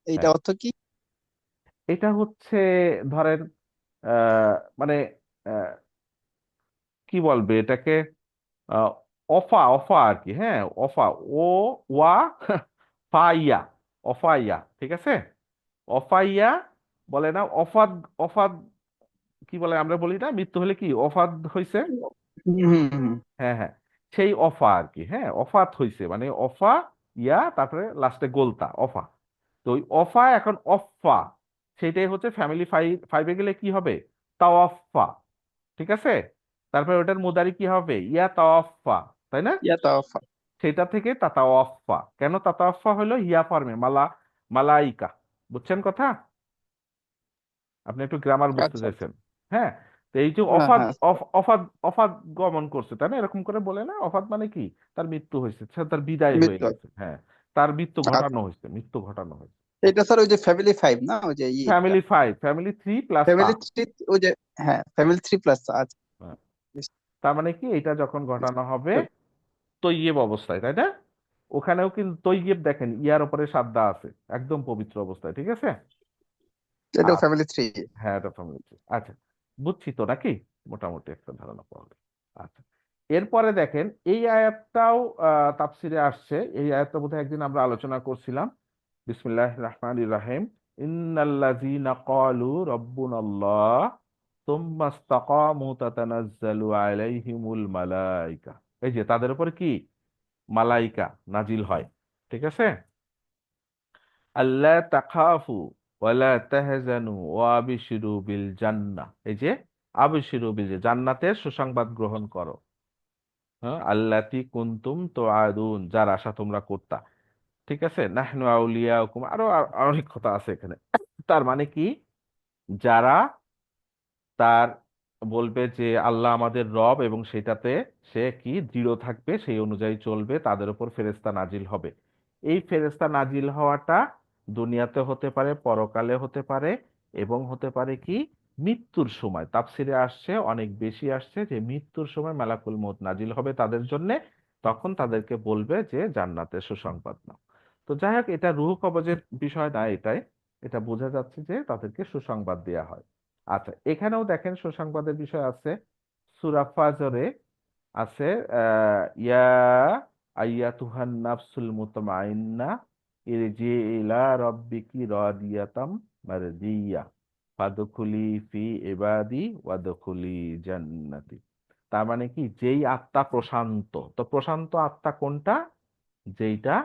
এইটা হ্যাঁ, অর্থ কি? এটা হচ্ছে ধরেন মানে আহ, কি বলবে এটাকে, আহ, অফা অফা আর কি। হ্যাঁ, অফা, ও ওয়া ফাইয়া, অফাইয়া, ঠিক আছে? অফাইয়া বলে না, অফাদ। অফাদ কি বলে? আমরা বলি না মৃত্যু হলে কি অফাদ হইছে? হুম হুম হুম। হ্যাঁ হ্যাঁ, সেই অফা আর কি। হ্যাঁ, অফাত হইছে মানে অফা, ইয়া, তারপরে লাস্টে গোলতা, অফা। তো ওই অফা এখন অফা সেটাই হচ্ছে ফ্যামিলি ফাইভে গেলে কি হবে, তাওয়াফা। ঠিক আছে, তারপরে ওটার মুদারি কি হবে, ইয়া তাওয়াফা, তাই না? ইয়াতাওয়াফা। সেটা থেকে তাতাওয়াফা, কেন তাতাওয়াফা হলো, হিয়া ফর্মে মালাইকা। বুঝছেন কথা? আপনি একটু গ্রামার বুঝতে আচ্ছা আচ্ছা। চাইছেন। হ্যাঁ, তো এই যে হ্যাঁ অফাদ হ্যাঁ। অফাদ অফাদ গমন করছে, তাই না? এরকম করে বলে না, অফাদ মানে কি, তার মৃত্যু হয়েছে, তার বিদায় হয়ে মৃত্যু। গেছে। হ্যাঁ, তার মৃত্যু ঘটানো আচ্ছা। হয়েছে, মৃত্যু ঘটানো হয়েছে। এটা স্যার ওই যে ফ্যামিলি ফাইভ না, ওই যে ইটা family five, family three plus তা। ফ্যামিলি থ্রি, ওই যে হ্যাঁ ফ্যামিলি থ্রি প্লাস। আচ্ছা। হ্যাঁ, তার মানে কি, এটা যখন ঘটানো হবে তৈয়ব অবস্থায়, তাই না? ওখানেও কিন্তু তৈয়ব দেখেন, ইয়ার উপরে সাদ্দা আছে, একদম পবিত্র অবস্থায়। ঠিক আছে। এটাও আচ্ছা, ফ্যামিলি থ্রি। হ্যাঁ, এটা ফ্যামিলি থ্রি। আচ্ছা, বুঝছি তো নাকি, মোটামুটি একটা ধারণা পাওয়া গেল। আচ্ছা, এরপরে দেখেন এই আয়াতটাও তাফসিরে আসছে। এই আয়াতটা বোধহয় একদিন আমরা আলোচনা করছিলাম। বিসমিল্লাহির রহমানির রহিম। ইন্নাল্লাযীনা ক্বালু রাব্বুনাল্লাহ সুম্মা ইসতাকামু তাতানাজ্জালু আলাইহিমুল মালাইকা। এই যে তাদের উপর কি মালাইকা নাজিল হয়। ঠিক আছে। আল্লাহ তাখাফু ওয়ালা তাহজানু ওয়া আবশিরু বিল জান্নাহ। এই যে আবশিরু বিল, জান্নাতের সুসংবাদ গ্রহণ করো। হ্যাঁ, আল্লাতি কুনতুম তুআদুন, যার আশা তোমরা করতা। ঠিক আছে, নাহনু আউলিয়াউকুম, আরো অনেক কথা আছে এখানে। তার মানে কি, যারা তার বলবে যে আল্লাহ আমাদের রব, এবং সেটাতে সে কি দৃঢ় থাকবে, সেই অনুযায়ী চলবে, তাদের উপর ফেরেশতা নাজিল হবে। এই ফেরেশতা নাজিল হওয়াটা দুনিয়াতে হতে পারে, পরকালে হতে পারে, এবং হতে পারে কি মৃত্যুর সময়। তাফসিরে আসছে, অনেক বেশি আসছে যে মৃত্যুর সময় মালাকুল মউত নাজিল হবে তাদের জন্য, তখন তাদেরকে বলবে যে জান্নাতের সুসংবাদ নাও। তো যাই হোক, এটা রূহ কবজের বিষয় না, এটা বোঝা যাচ্ছে যে তাদেরকে সুসংবাদ দেয়া হয়। আচ্ছা, এখানেও দেখেন সুসংবাদের বিষয় আছে। সূরা ফাজরে আছে, ইয়া আইয়াতুহান নাফসুল মুতমাইন্না ইরজি ইলা রাব্বিকি রাদিয়াতাম মারদিয়া ফাদখুলি ফি ইবাদি ওয়াদখুলি জান্নাতি। তার মানে কি, যেই আত্মা প্রশান্ত, তো প্রশান্ত আত্মা কোনটা, যেইটা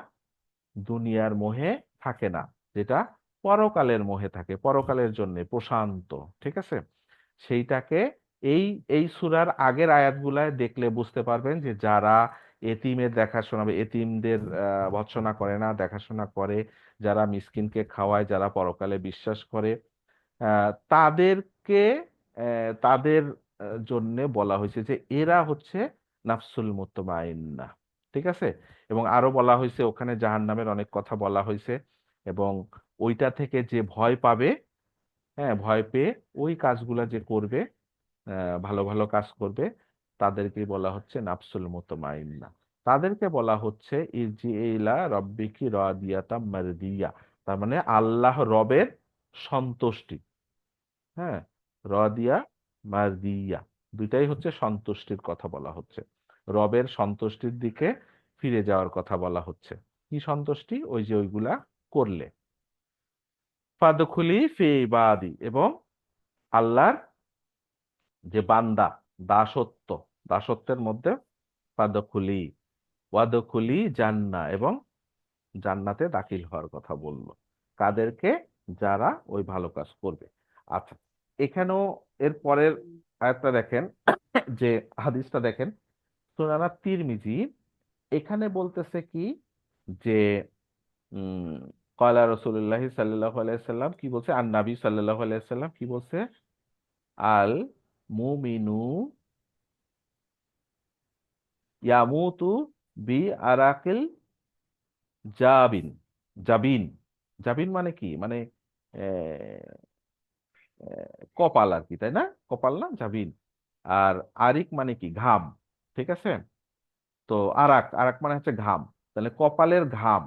দুনিয়ার মোহে থাকে না, যেটা পরকালের মোহে থাকে, পরকালের জন্য প্রশান্ত। ঠিক আছে, সেইটাকে এই এই সূরার আগের আয়াতগুলায় দেখলে বুঝতে পারবেন যে যারা এতিমের দেখাশোনা, বা এতিমদের ভর্ৎসনা করে না, দেখাশোনা করে, যারা মিসকিনকে খাওয়ায়, যারা পরকালে বিশ্বাস করে, তাদেরকে তাদের জন্য বলা হয়েছে যে এরা হচ্ছে নাফসুল মুতমাইন্না। ঠিক আছে, এবং আরো বলা হয়েছে ওখানে জাহান্নামের অনেক কথা বলা হয়েছে, এবং ওইটা থেকে যে ভয় পাবে, হ্যাঁ, ভয় পেয়ে ওই কাজগুলা যে করবে, ভালো ভালো কাজ করবে, তাদেরকে বলা হচ্ছে নাফসুল মুতমাইন্না। তাদেরকে বলা হচ্ছে ইরজি ইলা রব্বিকি রাদিয়াতাম মারদিয়া। তার মানে আল্লাহ রবের সন্তুষ্টি। হ্যাঁ, রদিয়া মারদিয়া, দুইটাই হচ্ছে সন্তুষ্টির কথা বলা হচ্ছে। রবের সন্তুষ্টির দিকে ফিরে যাওয়ার কথা বলা হচ্ছে। কি সন্তুষ্টি, ওই যে ওইগুলা করলে। ফাদখুলি ফি ইবাদি, এবং আল্লাহর যে বান্দা, দাসত্ব, দাসত্বের মধ্যে ফাদখুলি ওয়াদখুলি জান্না, এবং জান্নাতে দাখিল হওয়ার কথা বলল। কাদেরকে, যারা ওই ভালো কাজ করবে। আচ্ছা, এখানেও এর পরের আয়াতটা দেখেন, যে হাদিসটা দেখেন, সুনানা তিরমিজি, এখানে বলতেছে কি, যে উম কয়লা রসুল্লাহ সাল্লাল্লাহু আলাইহি সাল্লাম কি বলছে, আর নবী সাল্লাল্লাহু আলাইহি সাল্লাম কি বলছে, আল মুমিনু ইয়ামুতু বি আরাকিল জাবিন। জাবিন, জাবিন মানে কি, মানে কপাল আর কি, তাই না? কপাল না জাবিন। আর আরিক মানে কি, ঘাম। ঠিক আছে, তো আরাক, আরাক মানে হচ্ছে ঘাম। তাহলে কপালের ঘাম।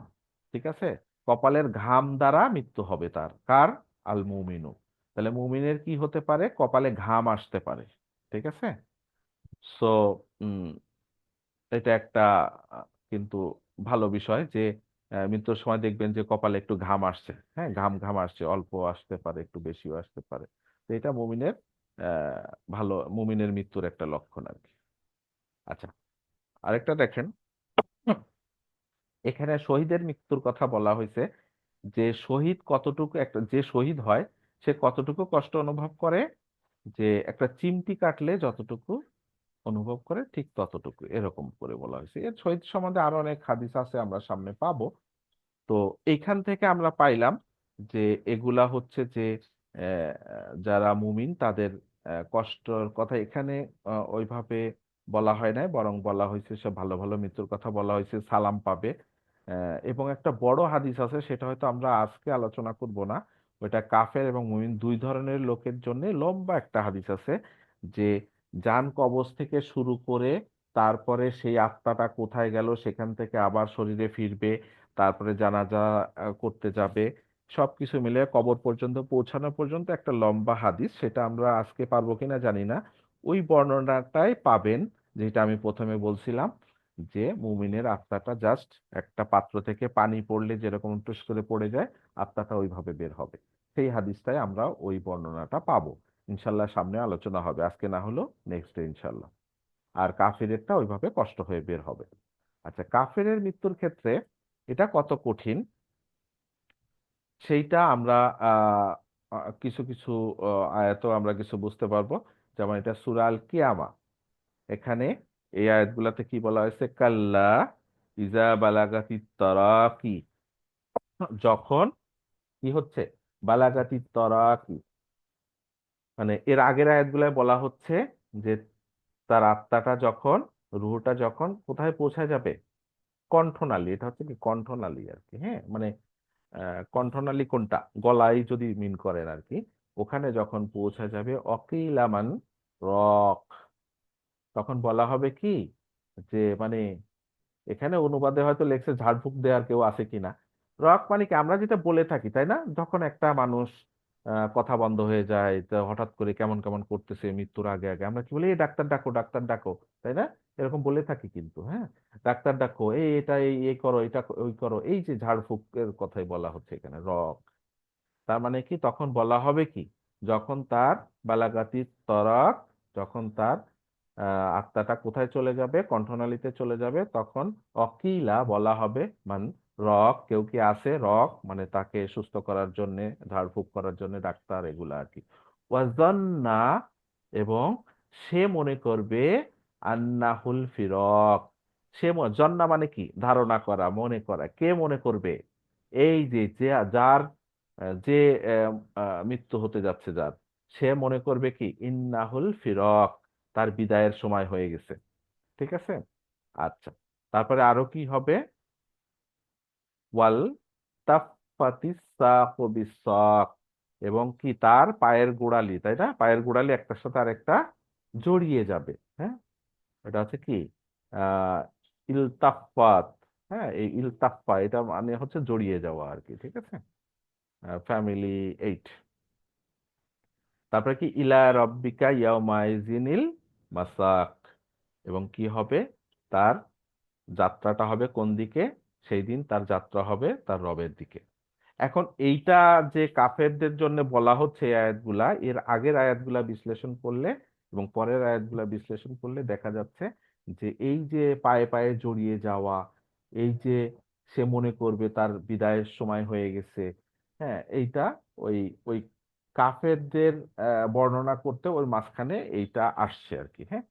ঠিক আছে, কপালের ঘাম দ্বারা মৃত্যু হবে তার, কার, আল মুমিনু। তাহলে মুমিনের কি হতে পারে, কপালে ঘাম আসতে পারে। ঠিক আছে। সো এটা একটা কিন্তু ভালো বিষয় যে মৃত্যুর সময় দেখবেন যে কপালে একটু ঘাম আসছে, হ্যাঁ, ঘাম ঘাম আসছে, অল্প আসতে পারে, একটু বেশিও আসতে পারে। তো এটা মুমিনের আহ ভালো, মুমিনের মৃত্যুর একটা লক্ষণ আর কি। আচ্ছা, আরেকটা দেখেন, এখানে শহীদের মৃত্যুর কথা বলা হয়েছে, যে শহীদ কতটুকু, একটা যে শহীদ হয় সে কতটুকু কষ্ট অনুভব করে, যে একটা চিমটি কাটলে যতটুকু অনুভব করে ঠিক ততটুকু, এরকম করে বলা হয়েছে। এর শহীদ সম্বন্ধে আরো অনেক হাদিস আছে, আমরা সামনে পাবো। তো এইখান থেকে আমরা পাইলাম যে এগুলা হচ্ছে যে যারা মুমিন তাদের কষ্টের কথা এখানে ওইভাবে বলা হয় নাই, বরং বলা হয়েছে সে ভালো ভালো মৃত্যুর কথা বলা হয়েছে, সালাম পাবে। এবং একটা বড় হাদিস আছে, সেটা হয়তো আমরা আজকে আলোচনা করব না। ওইটা কাফের এবং মুমিন দুই ধরনের লোকের জন্য লম্বা একটা হাদিস আছে, যে জান কবজ থেকে শুরু করে তারপরে সেই আত্মাটা কোথায় গেল, সেখান থেকে আবার শরীরে ফিরবে, তারপরে জানাজা করতে যাবে, সবকিছু মিলে কবর পর্যন্ত পৌঁছানো পর্যন্ত একটা লম্বা হাদিস। সেটা আমরা আজকে পারবো কিনা জানি না। ওই বর্ণনাটাই পাবেন, যেটা আমি প্রথমে বলছিলাম, যে মুমিনের আত্মাটা জাস্ট একটা পাত্র থেকে পানি পড়লে যেরকম টুস করে পড়ে যায়, আত্মাটা ওইভাবে বের হবে। সেই হাদিসটাই আমরা ওই বর্ণনাটা পাবো। ইনশাল্লাহ সামনে আলোচনা হবে, আজকে না হলো নেক্সট ডে ইনশাল্লাহ। আর কাফেরেরটা ওইভাবে কষ্ট হয়ে বের হবে। আচ্ছা, কাফেরের মৃত্যুর ক্ষেত্রে এটা কত কঠিন সেইটা আমরা আহ কিছু কিছু আয়াতও আমরা কিছু বুঝতে পারবো। যেমন এটা সূরা আল কিয়ামা, এখানে এই আয়াতগুলাতে কি বলা হয়েছে, কাল্লা ইজা বালাগাতি তারাকি, যখন কি হচ্ছে, বালাগাতি তারাকি, মানে এর আগের আয়াতগুলায় বলা হচ্ছে যে তার আত্মাটা যখন, রুহটা যখন কোথায় পৌঁছায় যাবে, কণ্ঠনালী, এটা হচ্ছে কি কণ্ঠনালী আর কি, হ্যাঁ, মানে কণ্ঠনালী কোনটা, গলায় যদি মিন করেন আর কি, ওখানে যখন পৌঁছা যাবে, অকিলামান রক, তখন বলা হবে কি, যে মানে এখানে অনুবাদে হয়তো লেখছে ঝাড়ফুঁক দেওয়ার কেউ আছে কিনা। রক মানে কি, আমরা যেটা বলে থাকি তাই না, যখন একটা মানুষ কথা বন্ধ হয়ে যায়, তো হঠাৎ করে কেমন কেমন করতেছে মৃত্যুর আগে আগে, আমরা কি বলি, "এই ডাক্তার ডাকো, ডাক্তার ডাকো", তাই না, এরকম বলে থাকি কিন্তু, হ্যাঁ, ডাক্তার ডাকো, এই এটা এই করো, এটা ওই করো, এই যে ঝাড়ফুঁকের কথাই বলা হচ্ছে এখানে রক। তার মানে কি, তখন বলা হবে কি, যখন তার বালাগাতি তরাক, যখন তার আত্মাটা কোথায় চলে যাবে, কণ্ঠনালীতে চলে যাবে, তখন অকিলা বলা হবে, রক, কেউ কি আছে, রক মানে তাকে সুস্থ করার জন্য, ঝাড়ফুঁক করার জন্য ডাক্তার, এগুলা আর কি। ওয়াজান্না, এবং সে মনে করবে, আন্নাহুল ফিরক, জন্না মানে কি, ধারণা করা, মনে করা, কে মনে করবে, এই যে যার যে মৃত্যু হতে যাচ্ছে যার, সে মনে করবে কি, ইন্নাহুল ফিরক, তার বিদায়ের সময় হয়ে গেছে। ঠিক আছে। আচ্ছা, তারপরে আরো কি হবে, ওয়াল তাফাতিস সাকু বিসাক, এবং কি তার পায়ের গোড়ালি, তাই না, পায়ের গোড়ালি একটার সাথে আরেকটা জড়িয়ে যাবে, হ্যাঁ, এটা হচ্ছে কি আহ ইলতাফাত, হ্যাঁ, এই ইলতাফা এটা মানে হচ্ছে জড়িয়ে যাওয়া আর কি, ঠিক আছে। ফ্যামিলি 8। তারপরে কি, ইলা রব্বিকা ইয়াউমাইজিনিল মাসাক, এবং কি হবে, তার যাত্রাটা হবে কোন দিকে, সেই দিন তার যাত্রা হবে তার রবের দিকে। এখন এইটা যে কাফেরদের জন্য বলা হচ্ছে এই আয়াতগুলা, এর আগের আয়াতগুলা বিশ্লেষণ করলে এবং পরের আয়াতগুলা বিশ্লেষণ করলে দেখা যাচ্ছে যে এই যে পায়ে পায়ে জড়িয়ে যাওয়া, এই যে সে মনে করবে তার বিদায়ের সময় হয়ে গেছে, হ্যাঁ, এইটা ওই ওই কাফেরদের বর্ণনা করতে ওর মাঝখানে এইটা আসছে আর কি, হ্যাঁ।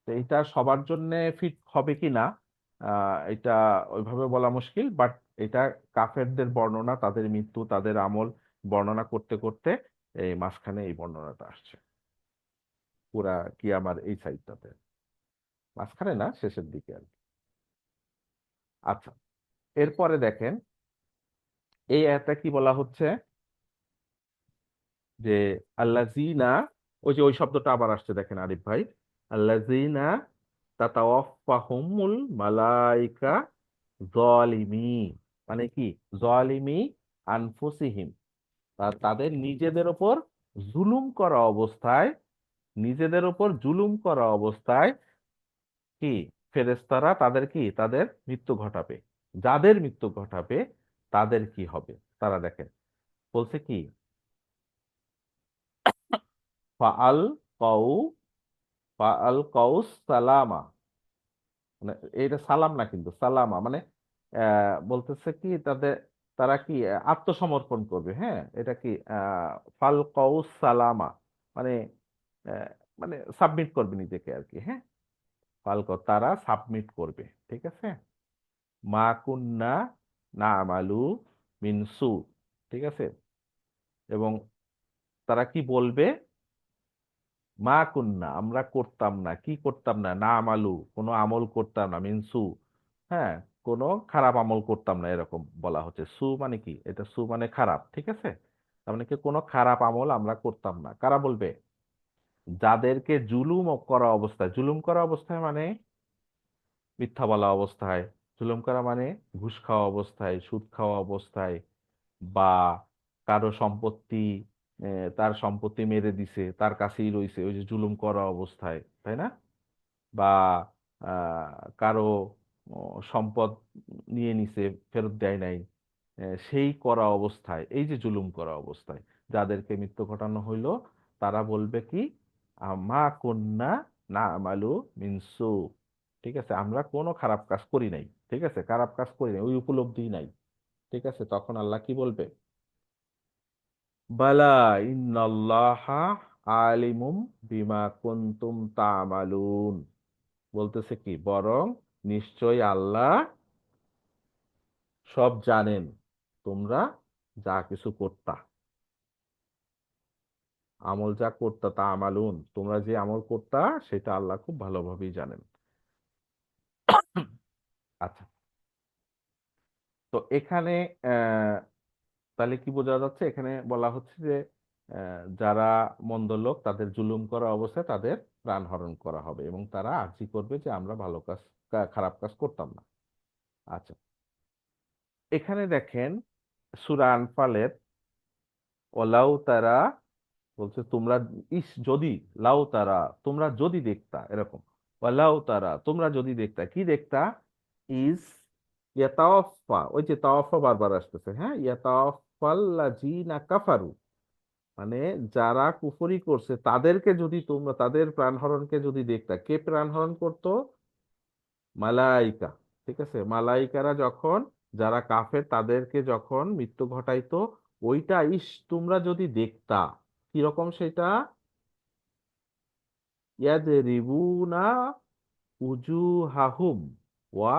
তো এইটা সবার জন্য ফিট হবে কি না, এটা ওইভাবে বলা মুশকিল, বাট এটা কাফেরদের বর্ণনা, তাদের মৃত্যু, তাদের আমল বর্ণনা করতে করতে এই মাঝখানে এই বর্ণনাটা আসছে, পুরা কিয়ামার এই সাইডটাতে, মাঝখানে না, শেষের দিকে আর কি। আচ্ছা, এরপরে দেখেন এই আয়াতটা কি বলা হচ্ছে, যে আল্লাযিনা, ওই যে ওই শব্দটা আবার আসছে, দেখেন আরিফ ভাই, আল্লাযিনা তাতাওয়াফাহুমুল মালাইকা জালিমি, মানে কি, জালিমি আনফুসিহিম, তাদের নিজেদের ওপর জুলুম করা অবস্থায়, নিজেদের ওপর জুলুম করা অবস্থায় কি, ফেরেশতারা তাদের কি, তাদের মৃত্যু ঘটাবে। যাদের মৃত্যু ঘটাবে তাদের কি হবে, তারা দেখেন বলছে কি, ফাআল কাউ ফাআল কাউস সালামা, মানে এটা সালাম না কিন্তু সালামা, মানে বলতেছে কি, তাদের তারা কি আত্মসমর্পণ করবে। হ্যাঁ, এটা কি ফালকাউ সালামা, মানে আহ, মানে সাবমিট করবে নিজেকে আর কি। হ্যাঁ, ফালকাউ তারা সাবমিট করবে, ঠিক আছে। মা কুন্না না আমালু মিনসু, ঠিক আছে। এবং তারা কি বলবে, মা কুন্না আমরা করতাম না, কি করতাম না, না আমালু কোনো আমল করতাম না, মিনসু হ্যাঁ কোনো খারাপ আমল করতাম না, এরকম বলা হচ্ছে। সু মানে কি, এটা সু মানে খারাপ, ঠিক আছে। তার মানে কি কোনো খারাপ আমল আমরা করতাম না। কারা বলবে? যাদেরকে জুলুম করা অবস্থায়, জুলুম করা অবস্থায় মানে মিথ্যা বলা অবস্থায়, জুলুম করা মানে ঘুষ খাওয়া অবস্থায়, সুদ খাওয়া অবস্থায়, বা কারো সম্পত্তি তার সম্পত্তি মেরে দিছে, তার কাছেই রইছে, ওই যে জুলুম করা অবস্থায়, তাই না? বা কারো সম্পদ নিয়ে নিছে, ফেরত দেয় নাই, সেই করা অবস্থায়, এই যে জুলুম করা অবস্থায় যাদেরকে মৃত্যু ঘটানো হইলো, তারা বলবে কি, মা কন্যা না আমালু মিনসু, ঠিক আছে, আমরা কোনো খারাপ কাজ করি নাই, ঠিক আছে, খারাপ কাজ করি নাই, ওই উপলব্ধি নাই, ঠিক আছে। তখন আল্লাহ কি বলবে, বালা ইন্নাল্লাহা আলিমুম বিমা কুনতুম তা'মালুন, বলতেছে কি, বরং নিশ্চয় আল্লাহ সব জানেন তোমরা যা কিছু করতা, আমল যা করতা, তা আমালুন তোমরা যে আমল করতা সেটা আল্লাহ খুব ভালোভাবেই জানেন। আচ্ছা, তো এখানে আহ তাহলে কি বোঝা যাচ্ছে, এখানে বলা হচ্ছে যে যারা মন্দ লোক তাদের জুলুম করা অবস্থায় তাদের প্রাণ হরণ করা হবে, এবং তারা আর্জি করবে যে আমরা ভালো কাজ খারাপ কাজ করতাম না। আচ্ছা, এখানে দেখেন সূরা আনফালের ওলাউ তারা বলছে, তোমরা যদি, লাউ তারা তোমরা যদি দেখতা, এরকম, ওয়ালাউ তারা তোমরা যদি দেখতা, কি দেখতা, ইস ইয়াতাওয়াফা, ওই যে তাওয়াফা বারবার আসতেছে, হ্যাঁ, ইয়াতাওয়াফাল্লাযিনা কাফারু, মানে যারা কুফরি করছে তাদেরকে যদি তোমরা, তাদের প্রাণহরণকে যদি দেখতা, কে প্রাণহরণ করতো, মালাইকা, ঠিক আছে, মালাইকারা যখন, যারা কাফের তাদেরকে যখন মৃত্যু ঘটাইতো, ওইটা তোমরা যদি দেখতা, কিরকম সেটা, ইয়াদরিবুনা উজুহাহুম ওয়া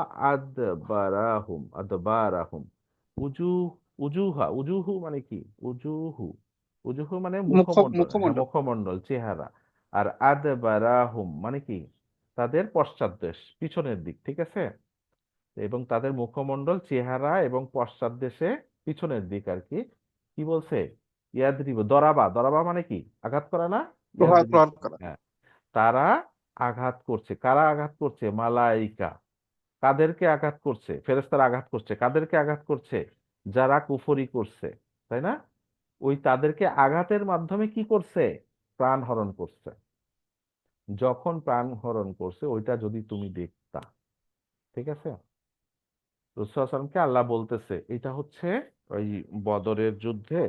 আদবারাহুম। উজু উজুহু মানে কি, উজুহু, উজুহু মানে মুখমণ্ডল, হ্যাঁ মুখমণ্ডল। মুখমণ্ডল, চেহারা। আর আদবারাহুম মানে কি, তাদের পশ্চাৎদেশ, পিছনের দিক, ঠিক আছে। এবং তাদের মুখমণ্ডল, চেহারা এবং পশ্চাৎদেশে পিছনের দিক আর কি। কি বলছে, ইয়াদরিব, দরাবা, দরাবা মানে কি, আঘাত করা না, ইয়াদরিব, প্রহার করা। হ্যাঁ, তারা আঘাত করছে। কারা আঘাত করছে, মালাইকা। কাদেরকে আঘাত করছে, ফেরেশতারা আঘাত করছে। কাদেরকে আঘাত করছে, যারা কুফরি করছে, তাই না? ওই তাদেরকে আঘাতের মাধ্যমে কি করছে, প্রাণ হরণ করছে। যখন প্রাণ হরণ করছে ওইটা যদি তুমি দেখতা, ঠিক আছে। রাসূলুল্লাহ সাল্লাল্লাহু আলাইহি ওয়াসাল্লামকে আল্লাহ বলতেছে, এটা হচ্ছে ওই বদরের যুদ্ধে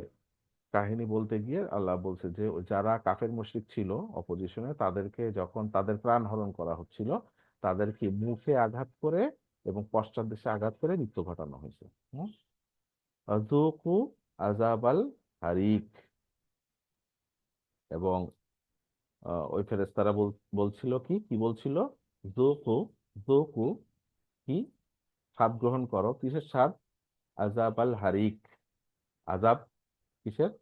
কাহিনী বলতে গিয়ে আল্লাহ বলছে যে যারা কাফের মুশরিক ছিল অপোজিশনে, তাদেরকে যখন তাদের প্রাণ হরণ করা হচ্ছিল, তাদেরকে মুখে আঘাত করে এবং পশ্চাৎ দেশে আঘাত করে মৃত্যু ঘটানো হয়েছে। আযুকু আযাবাল হারিক। এবং ওই ফেরেশতারা বলছিল কি, কি বলছিল, যুকু, যুকু কি, স্বাদ গ্রহণ করো, কিসের স্বাদ, আযাবাল হারিক, আযাব কিসের,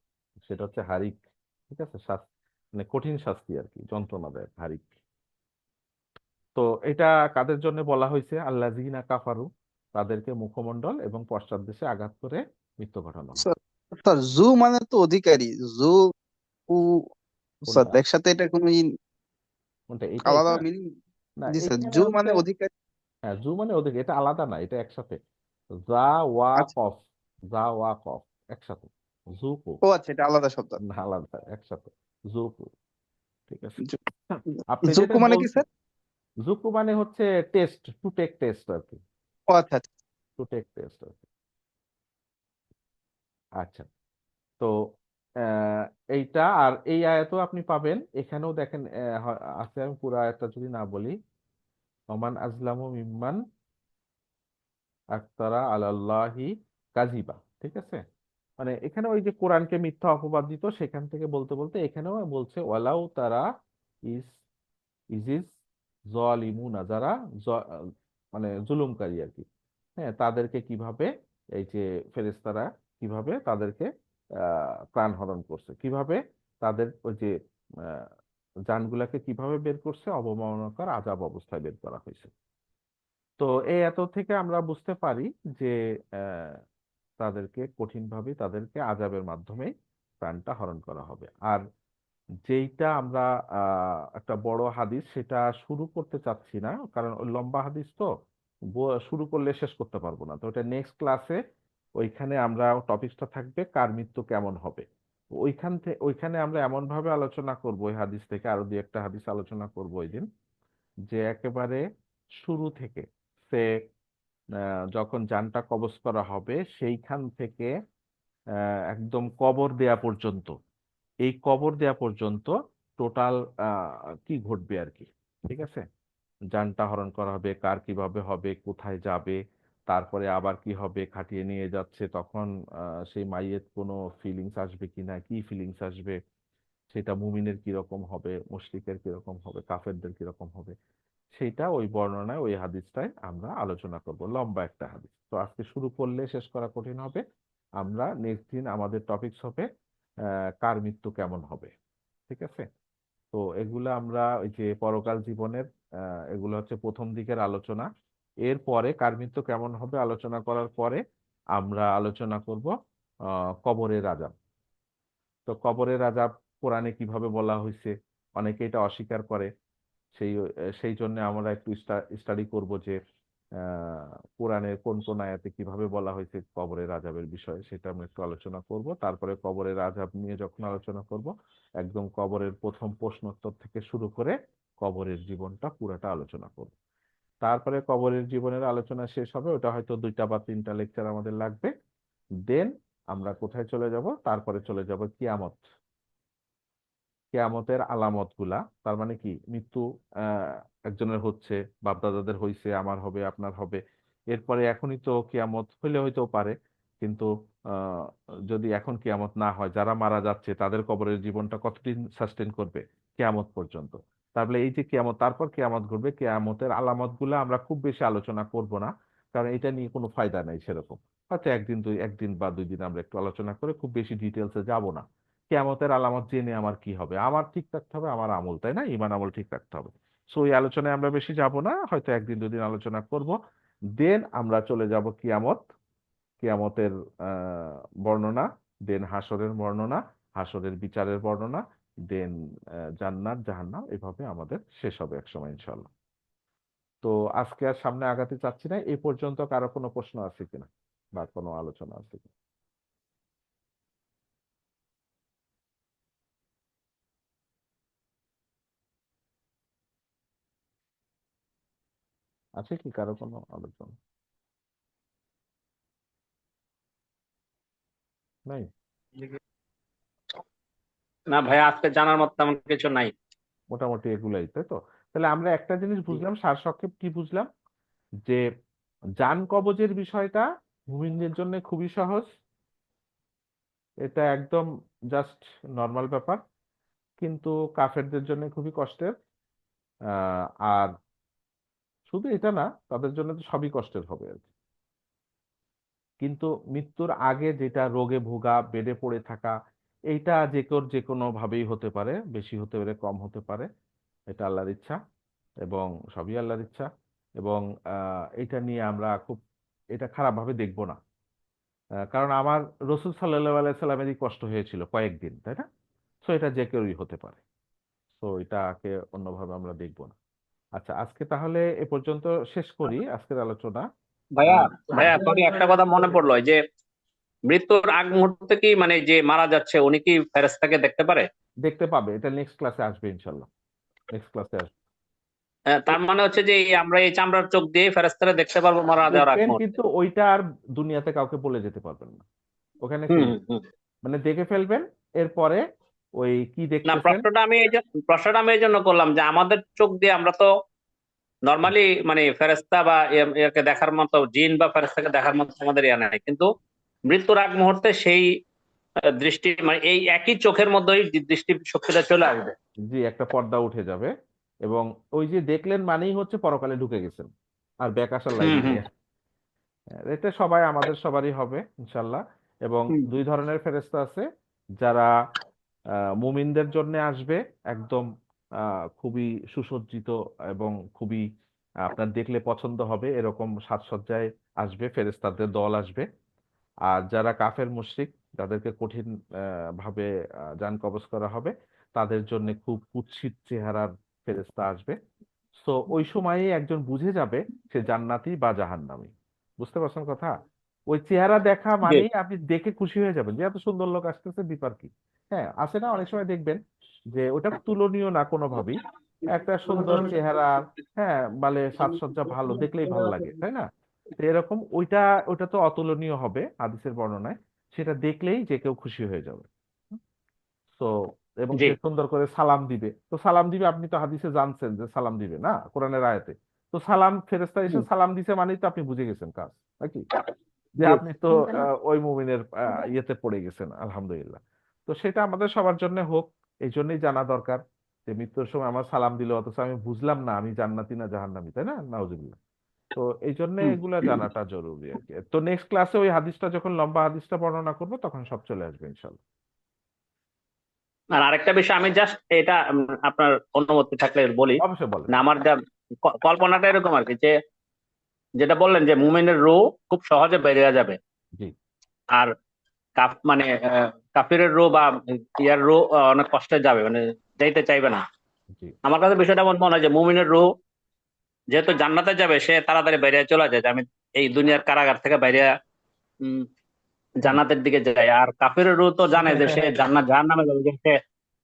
সেটা হচ্ছে হারিক, ঠিক আছে, মানে কঠিন শাস্তি আর কি, যন্ত্রণা দেয় হারিক। তো এটা কাদের জন্য বলা হয়েছে, আল্লাযিনা কাফারু, তাদেরকে মুখমণ্ডল এবং পশ্চাৎ দেশে আঘাত করে মৃত্যু ঘটানো হয়। স্যার, স্যার, জু মানে তো অধিকারী। জু উ স্যার, কোনটা, একসাথে এটা কোনো কোনটা, এটা আলাদা এটা মিনিং? না, জি স্যার, এখানে জু হচ্ছে, মানে অধিকারী। হ্যাঁ জু মানে ওদিকে, এটা আলাদা না, এটা একসাথে, যা ওয়া আচ্ছা। কফ, যা ওয়া কফ একসাথে, জুকু ও আচ্ছা, এটা আলাদা শব্দ। না, আলাদা, একসাথে, জুকু, ঠিক আছে। জু- আপনি যেটা জুকু মানে কি বলছেন, স্যার? জুকু মানে হচ্ছে টেস্ট, টু টেক টেস্ট আর কি, ও আচ্ছা আচ্ছা। টু টেক টেস্ট আর কি। আচ্ছা, তো আহ, এইটা আর এই আয়াতও আপনি পাবেন, এখানেও দেখেন আছে, আমি পুরো আয়াতটা যদি না বলি, ওমান আজলামু মিম্মান আফতারা আলাল্লাহি কাযিবা, ঠিক আছে, মানে এখানে ওই যে কোরআনকে মিথ্যা অপবাদ দিত সেখান থেকে বলতে বলতে এখানেও বলছে ওয়ালাউ তারা ইস ইজিজ জলিমুনা, যারা মানে জুলুমকারী আর কি, হ্যাঁ, তাদেরকে কিভাবে এই যে ফেরেশতারা কিভাবে তাদেরকে প্রাণ হরণ করছে, কিভাবে তাদের ওই যে আহ, জানগুলাকে কিভাবে বের করছে, অবমাননাকর আযাব অবস্থায় বের করা হয়েছে। তো এই এত থেকে আমরা বুঝতে পারি যে আহ, তাদেরকে কঠিনভাবে তাদেরকে আযাবের মাধ্যমে প্রাণটা হরণ করা হবে। আর যেইটা আমরা একটা বড় হাদিস, সেটা শুরু করতে চাচ্ছি না কারণ ওই লম্বা হাদিস তো শুরু করলে শেষ করতে পারবো না। তো ওটা নেক্সট ক্লাসে, ওইখানে আমরা টপিকসটা থাকবে কার মৃত্যু কেমন হবে। ওইখানে আমরা এমন ভাবে আলোচনা করব, ওই হাদিস থেকে আরো দুই একটা হাদিস আলোচনা করব ওই দিন, যে একেবারে শুরু থেকে সে যখন জানটা কবজ করা হবে সেইখান থেকে একদম কবর দেয়া পর্যন্ত, এই কবর দেয়া পর্যন্ত টোটাল কি ঘটবে আর কি। ঠিক আছে, যানটা হরণ করা হবে, কার কিভাবে হবে, কোথায় যাবে, তারপরে আবার কি হবে, খাটিয়ে নিয়ে যাচ্ছে তখন সেই মাইয়ের কোনো ফিলিংস আসবে কিনা, কি ফিলিংস আসবে, সেটা মুমিনের কিরকম হবে, মুশরিকের কিরকম হবে, কাফেরদের কিরকম হবে, সেইটা ওই বর্ণনায় ওই হাদিসটায় আমরা আলোচনা করব। লম্বা একটা হাদিস, তো আজকে শুরু করলে শেষ করা কঠিন হবে। আমরা নেক্সট দিন আমাদের টপিকস হবে কার মৃত্যু কেমন হবে। ঠিক আছে, তো এগুলো আমরা ওই যে পরকাল জীবনের এগুলো হচ্ছে প্রথম দিকের আলোচনা। এরপরে কার মৃত্যু কেমন হবে আলোচনা করার পরে আমরা আলোচনা করব কবরের আযাব। তো কবরের আযাব কোরআনে কিভাবে বলা হয়েছে, অনেকে এটা অস্বীকার করে, সেই সেই জন্য আমরা একটু স্টাডি করব যে কোরআনের কোন কোন আয়াতে কিভাবে বলা হয়েছে কবরের আযাবের বিষয়ে, সেটা আমরা একটু আলোচনা করব। তারপরে কবরের আযাব নিয়ে যখন আলোচনা করব, একদম কবরের প্রথম প্রশ্নোত্তর থেকে শুরু করে কবরের জীবনটা পুরাটা আলোচনা করব। তারপরে কবরের জীবনের আলোচনা শেষ হবে, ওটা হয়তো 2টা বা 3টা লেকচার আমাদের লাগবে। দেন আমরা কোথায় চলে যাব, তারপরে চলে যাব কিয়ামত। কেয়ামতের আলামত গুলা, তার মানে কি মৃত্যু একজনের হচ্ছে, বাপদাদাদের হইছে, আমার হবে, আপনার হবে, এরপরে এখনই তো কেয়ামত হইলে হইতেও পারে, কিন্তু আহ, যদি এখন কেয়ামত না হয়, যারা মারা যাচ্ছে তাদের কবরের জীবনটা কতদিন সাস্টেন করবে, কেয়ামত পর্যন্ত। তাহলে এই যে কেয়ামত, তারপর কেয়ামত ঘটবে, কেয়ামতের আলামত গুলা আমরা খুব বেশি আলোচনা করব না, কারণ এটা নিয়ে কোনো ফায়দা নাই সেরকম। হয়তো একদিন বা 2 দিন আমরা একটু আলোচনা করে খুব বেশি ডিটেলসে যাব না। কিয়ামতের আলামত জেনে আমার কি হবে, আমার ঠিক রাখতে হবে আমার আমল, তাই না, ইমান আমল ঠিক রাখতে হবে। সো এই আলোচনায় আমরা বেশি যাব না, হয়তো 1 দিন 2 দিন আলোচনা করব। দেন আমরা চলে যাব কিয়ামত, কিয়ামতের বর্ণনা, দেন হাসরের বর্ণনা, হাসরের বিচারের বর্ণনা, দেন জান্নাত জাহান্নাম, এভাবে আমাদের শেষ হবে একসময় ইনশাল্লাহ। তো আজকে আর সামনে আগাতে চাচ্ছি না, এই পর্যন্ত কারো কোনো প্রশ্ন আছে কিনা বা কোনো আলোচনা আছে কিনা? আছে কি কারো কোনো আলোচনা? নাই? না ভাইয়া, আজকে জানার মতো তেমন কিছু নাই। মোটামুটি এগুলাই, তাই তো। তাহলে আমরা একটা জিনিস জি। বুঝলাম, সারসংক্ষেপ কি বুঝলাম, যে জান কবজের বিষয়টা মুমিনদের জন্য খুবই সহজ, এটা একদম জাস্ট নর্মাল ব্যাপার, কিন্তু কাফেরদের জন্য খুবই কষ্টের। আর শুধু এটা না, তাদের জন্য তো সবই কষ্টের হবে আর কি। কিন্তু মৃত্যুর আগে যেটা রোগে ভোগা, বেডে পড়ে থাকা, এইটা যে কোনো ভাবেই হতে পারে, বেশি হতে পারে, কম হতে পারে, এটা আল্লাহর ইচ্ছা, এবং সবই আল্লাহর ইচ্ছা। এবং এটা নিয়ে আমরা খুব এটা খারাপ ভাবে দেখবো না। কারণ আমার রসুল সাল্লাহ আলাইসাল্লামেরই কষ্ট হয়েছিল কয়েকদিন, তাই না? সো এটা যে কেউই হতে পারে, তো এটাকে অন্যভাবে আমরা দেখবো না। আচ্ছা, আজকে তাহলে এ পর্যন্ত শেষ করি আজকের আলোচনা। ভাইয়া, আহ, ভাইয়া সরি, একটা কথা মনে পড়লো, এই যে মৃত্যুর আগ মুহূর্তে কি মানে যে মারা যাচ্ছে উনি কি ফেরেশতাকে দেখতে পারে? দেখতে পাবে, এটা নেক্সট ক্লাসে আসবে ইনশাল্লাহ, নেক্সট ক্লাসে আসবে। তার মানে হচ্ছে যে আমরা এই চামড়ার চোখ দিয়ে ফেরেশতারা দেখতে পারবো মারা যাওয়ার আগ দেখবেন, মুহূর্তে? কিন্তু ওইটা আর দুনিয়াতে কাউকে বলে যেতে পারবেন না, ওখানে হুম, ফিক্স, হুম, হুম। মানে দেখে ফেলবেন। এরপরে ওই কি না, দেখতেছেন, প্রশ্নটা আমি এই জন্য করলাম যে আমাদের চোখ দিয়ে আমরা তো নর্মালি মানে ফেরেশতা বা একে দেখার মতো, জিন বা ফেরেশতাকে দেখার মতো আমাদের ইয়া নাই, কিন্তু মৃত্যুর আগ মুহূর্তে সেই দৃষ্টি মানে এই একই চোখের মধ্যেই দৃষ্টি শক্তিটা চলে আসবে। জি, একটা পর্দা উঠে যাবে, এবং ওই যে দেখলেন মানেই হচ্ছে পরকালে ঢুকে গেছেন, আর ব্যাক আসার হুম লাইনই হুম নেই। এতে সবাই আমাদের সবারই হবে ইনশাল্লাহ। এবং হুম। দুই ধরনের ফেরেশতা আছে, যারা মুমিনদের জন্য আসবে, একদম খুবই সুসজ্জিত এবং খুবই আপনার দেখলে পছন্দ হবে এরকম সাজসজ্জায় আসবে, ফেরেশতাদের দল আসবে। আর যারা কাফের মুশরিক, যাদেরকে কঠিন ভাবে জান কবজ করা হবে, তাদের জন্য খুব কুৎসিত চেহারার ফেরেশতা আসবে। সো ওই সময়ে একজন বুঝে যাবে সে জান্নাতি বা জাহান্নামী। বুঝতে পারছেন কথা? ওই চেহারা দেখা জি মানেই আপনি দেখে খুশি হয়ে যাবেন যে এত সুন্দর লোক আসতেছে, বিপার কি। হ্যাঁ, আছে না অনেক সময় দেখবেন যে ওটা তুলনীয় না কোনোভাবেই, একটা সুন্দর চেহারা, হ্যাঁ, মানে সাজসজ্জা ভালো, দেখলেই ভালো লাগে, তাই না? তো এরকম ওইটা, ওইটা তো অতুলনীয় হবে হাদিসের বর্ণনায়, সেটা দেখলেই যে কেউ খুশি হয়ে যাবে। তো এবং জি সে সুন্দর করে সালাম দিবে, তো সালাম দিবে, আপনি তো হাদিসে জানছেন যে সালাম দিবে না কোরআনের আয়াতে। তো সালাম, ফেরেশতা এসে হুম, সালাম দিছে মানেই তো আপনি বুঝে গেছেন কাজ, নাকি? যে জি আপনি তো ওই মুমিনের ইয়েতে পড়ে গেছেন, আলহামদুলিল্লাহ। তো সেটা আমাদের সবার জন্য হোক, এই জন্যই জানা দরকার যে মৃত্যুর সময় আমার সালাম দিল অথচ আমি বুঝলাম না আমি জান্নাতি না জাহান্নামী, তাই না? নাউজুবিল্লাহ। তো এই জন্য হুম। এগুলা জানাটা জরুরি আর কি। তো নেক্সট ক্লাসে ওই হাদিসটা, যখন লম্বা হাদিসটা বর্ণনা করবো, তখন সব চলে আসবে ইনশাল্লাহ। আর আরেকটা বিষয় আমি জাস্ট এটা আপনার অনুমতি থাকলে বলি। অবশ্যই বলেন। না আমার যা কল্পনাটা এরকম আর কি, যে যেটা বললেন যে মুমিনের রূহ খুব সহজে বেরিয়ে যাবে, জি, আর মানে কাফিরের রূহ বা ইয়ার রূহ অনেক কষ্টে যাবে, মানে যাইতে চাইবে না। জি, আমার কাছে বিষয়টা এমন মনে হয় যে মুমিনের রূহ যেহেতু জান্নাতে যাবে, সে তাড়াতাড়ি বেরিয়ে চলে যায় যে আমি এই দুনিয়ার কারাগার থেকে বাইরে উম, জি। জান্নাতের দিকে যায়। আর কাফিরের রূহ তো জানে যে সে জান্নাত জাহান্নামে যাবে, যে সে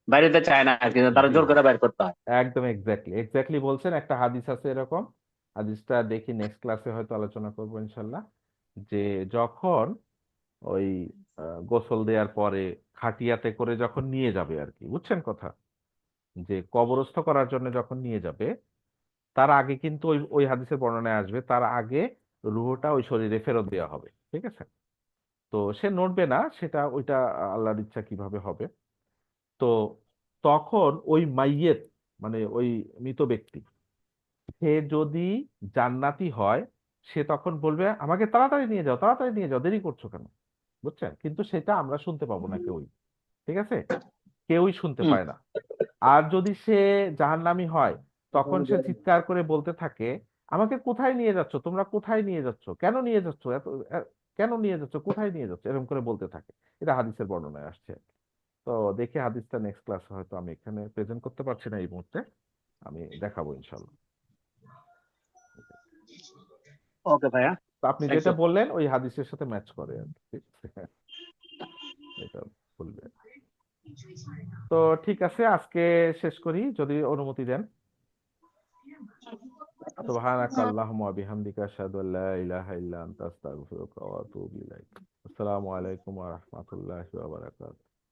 বাইরেতে চায় না, কিন্তু তারা জি, জোর করে বাইর করতে হয়। একদম এক্স্যাক্টলি এক্স্যাক্টলি বলছেন। একটা হাদিস আছে এরকম, হাদিসটা দেখি নেক্সট ক্লাসে হয়তো আলোচনা করবো ইনশাল্লাহ। যে যখন ওই গোসল দেওয়ার পরে খাটিয়াতে করে যখন নিয়ে যাবে আর কি, বুঝছেন কথা, যে কবরস্থ করার জন্য যখন নিয়ে যাবে, তার আগে কিন্তু ওই ওই হাদিসের বর্ণনায় আসবে, তার আগে রুহটা ওই শরীরে ফেরত দেওয়া হবে, ঠিক আছে? তো সে নড়বে না, সেটা ওইটা আল্লাহর ইচ্ছা কিভাবে হবে। তো তখন ওই মাইয়েত, মানে ওই মৃত ব্যক্তি, সে যদি জান্নাতি হয়, সে তখন বলবে আমাকে তাড়াতাড়ি নিয়ে যাও, তাড়াতাড়ি নিয়ে যাও, দেরি করছো কেন? বুঝছেন? কিন্তু সেটা আমরা শুনতে পাবো না কেউই, ঠিক আছে? কেউই শুনতে হুম। পায় না। আর যদি সে জাহান্নামী হয়, তখন সে চিৎকার করে বলতে থাকে আমাকে কোথায় নিয়ে যাচ্ছ, তোমরা কোথায় নিয়ে যাচ্ছ, কেন নিয়ে যাচ্ছ, এত কেন নিয়ে যাচ্ছ, কোথায় নিয়ে যাচ্ছ, এরকম করে বলতে থাকে। এটা হাদিসের বর্ণনায় আসছে। তো দেখি হাদিসটা নেক্সট ক্লাসে হয়তো আমি এখানে প্রেজেন্ট করতে পারছি না এই মুহূর্তে, আমি দেখাবো ইনশাল্লাহ। ওকে ভাইয়া, তো আপনি থ্যাংক যেটা ইউ। বললেন ওই হাদিসের সাথে ম্যাচ করে আর কি, ঠিক আছে? এটা বলবে। তো ঠিক আছে, আজকে শেষ করি যদি অনুমতি দেন। সুবহানাকা আল্লাহুম্মা ওয়া বিহামদিকা আশহাদু আল্লা ইলাহা ইল্লা আনতা আস্তাগফিরুকা ওয়া আতুবু ইলাইক। আসসালামু আলাইকুম ওয়া রাহমাতুল্লাহি ওয়া বারাকাতুহু।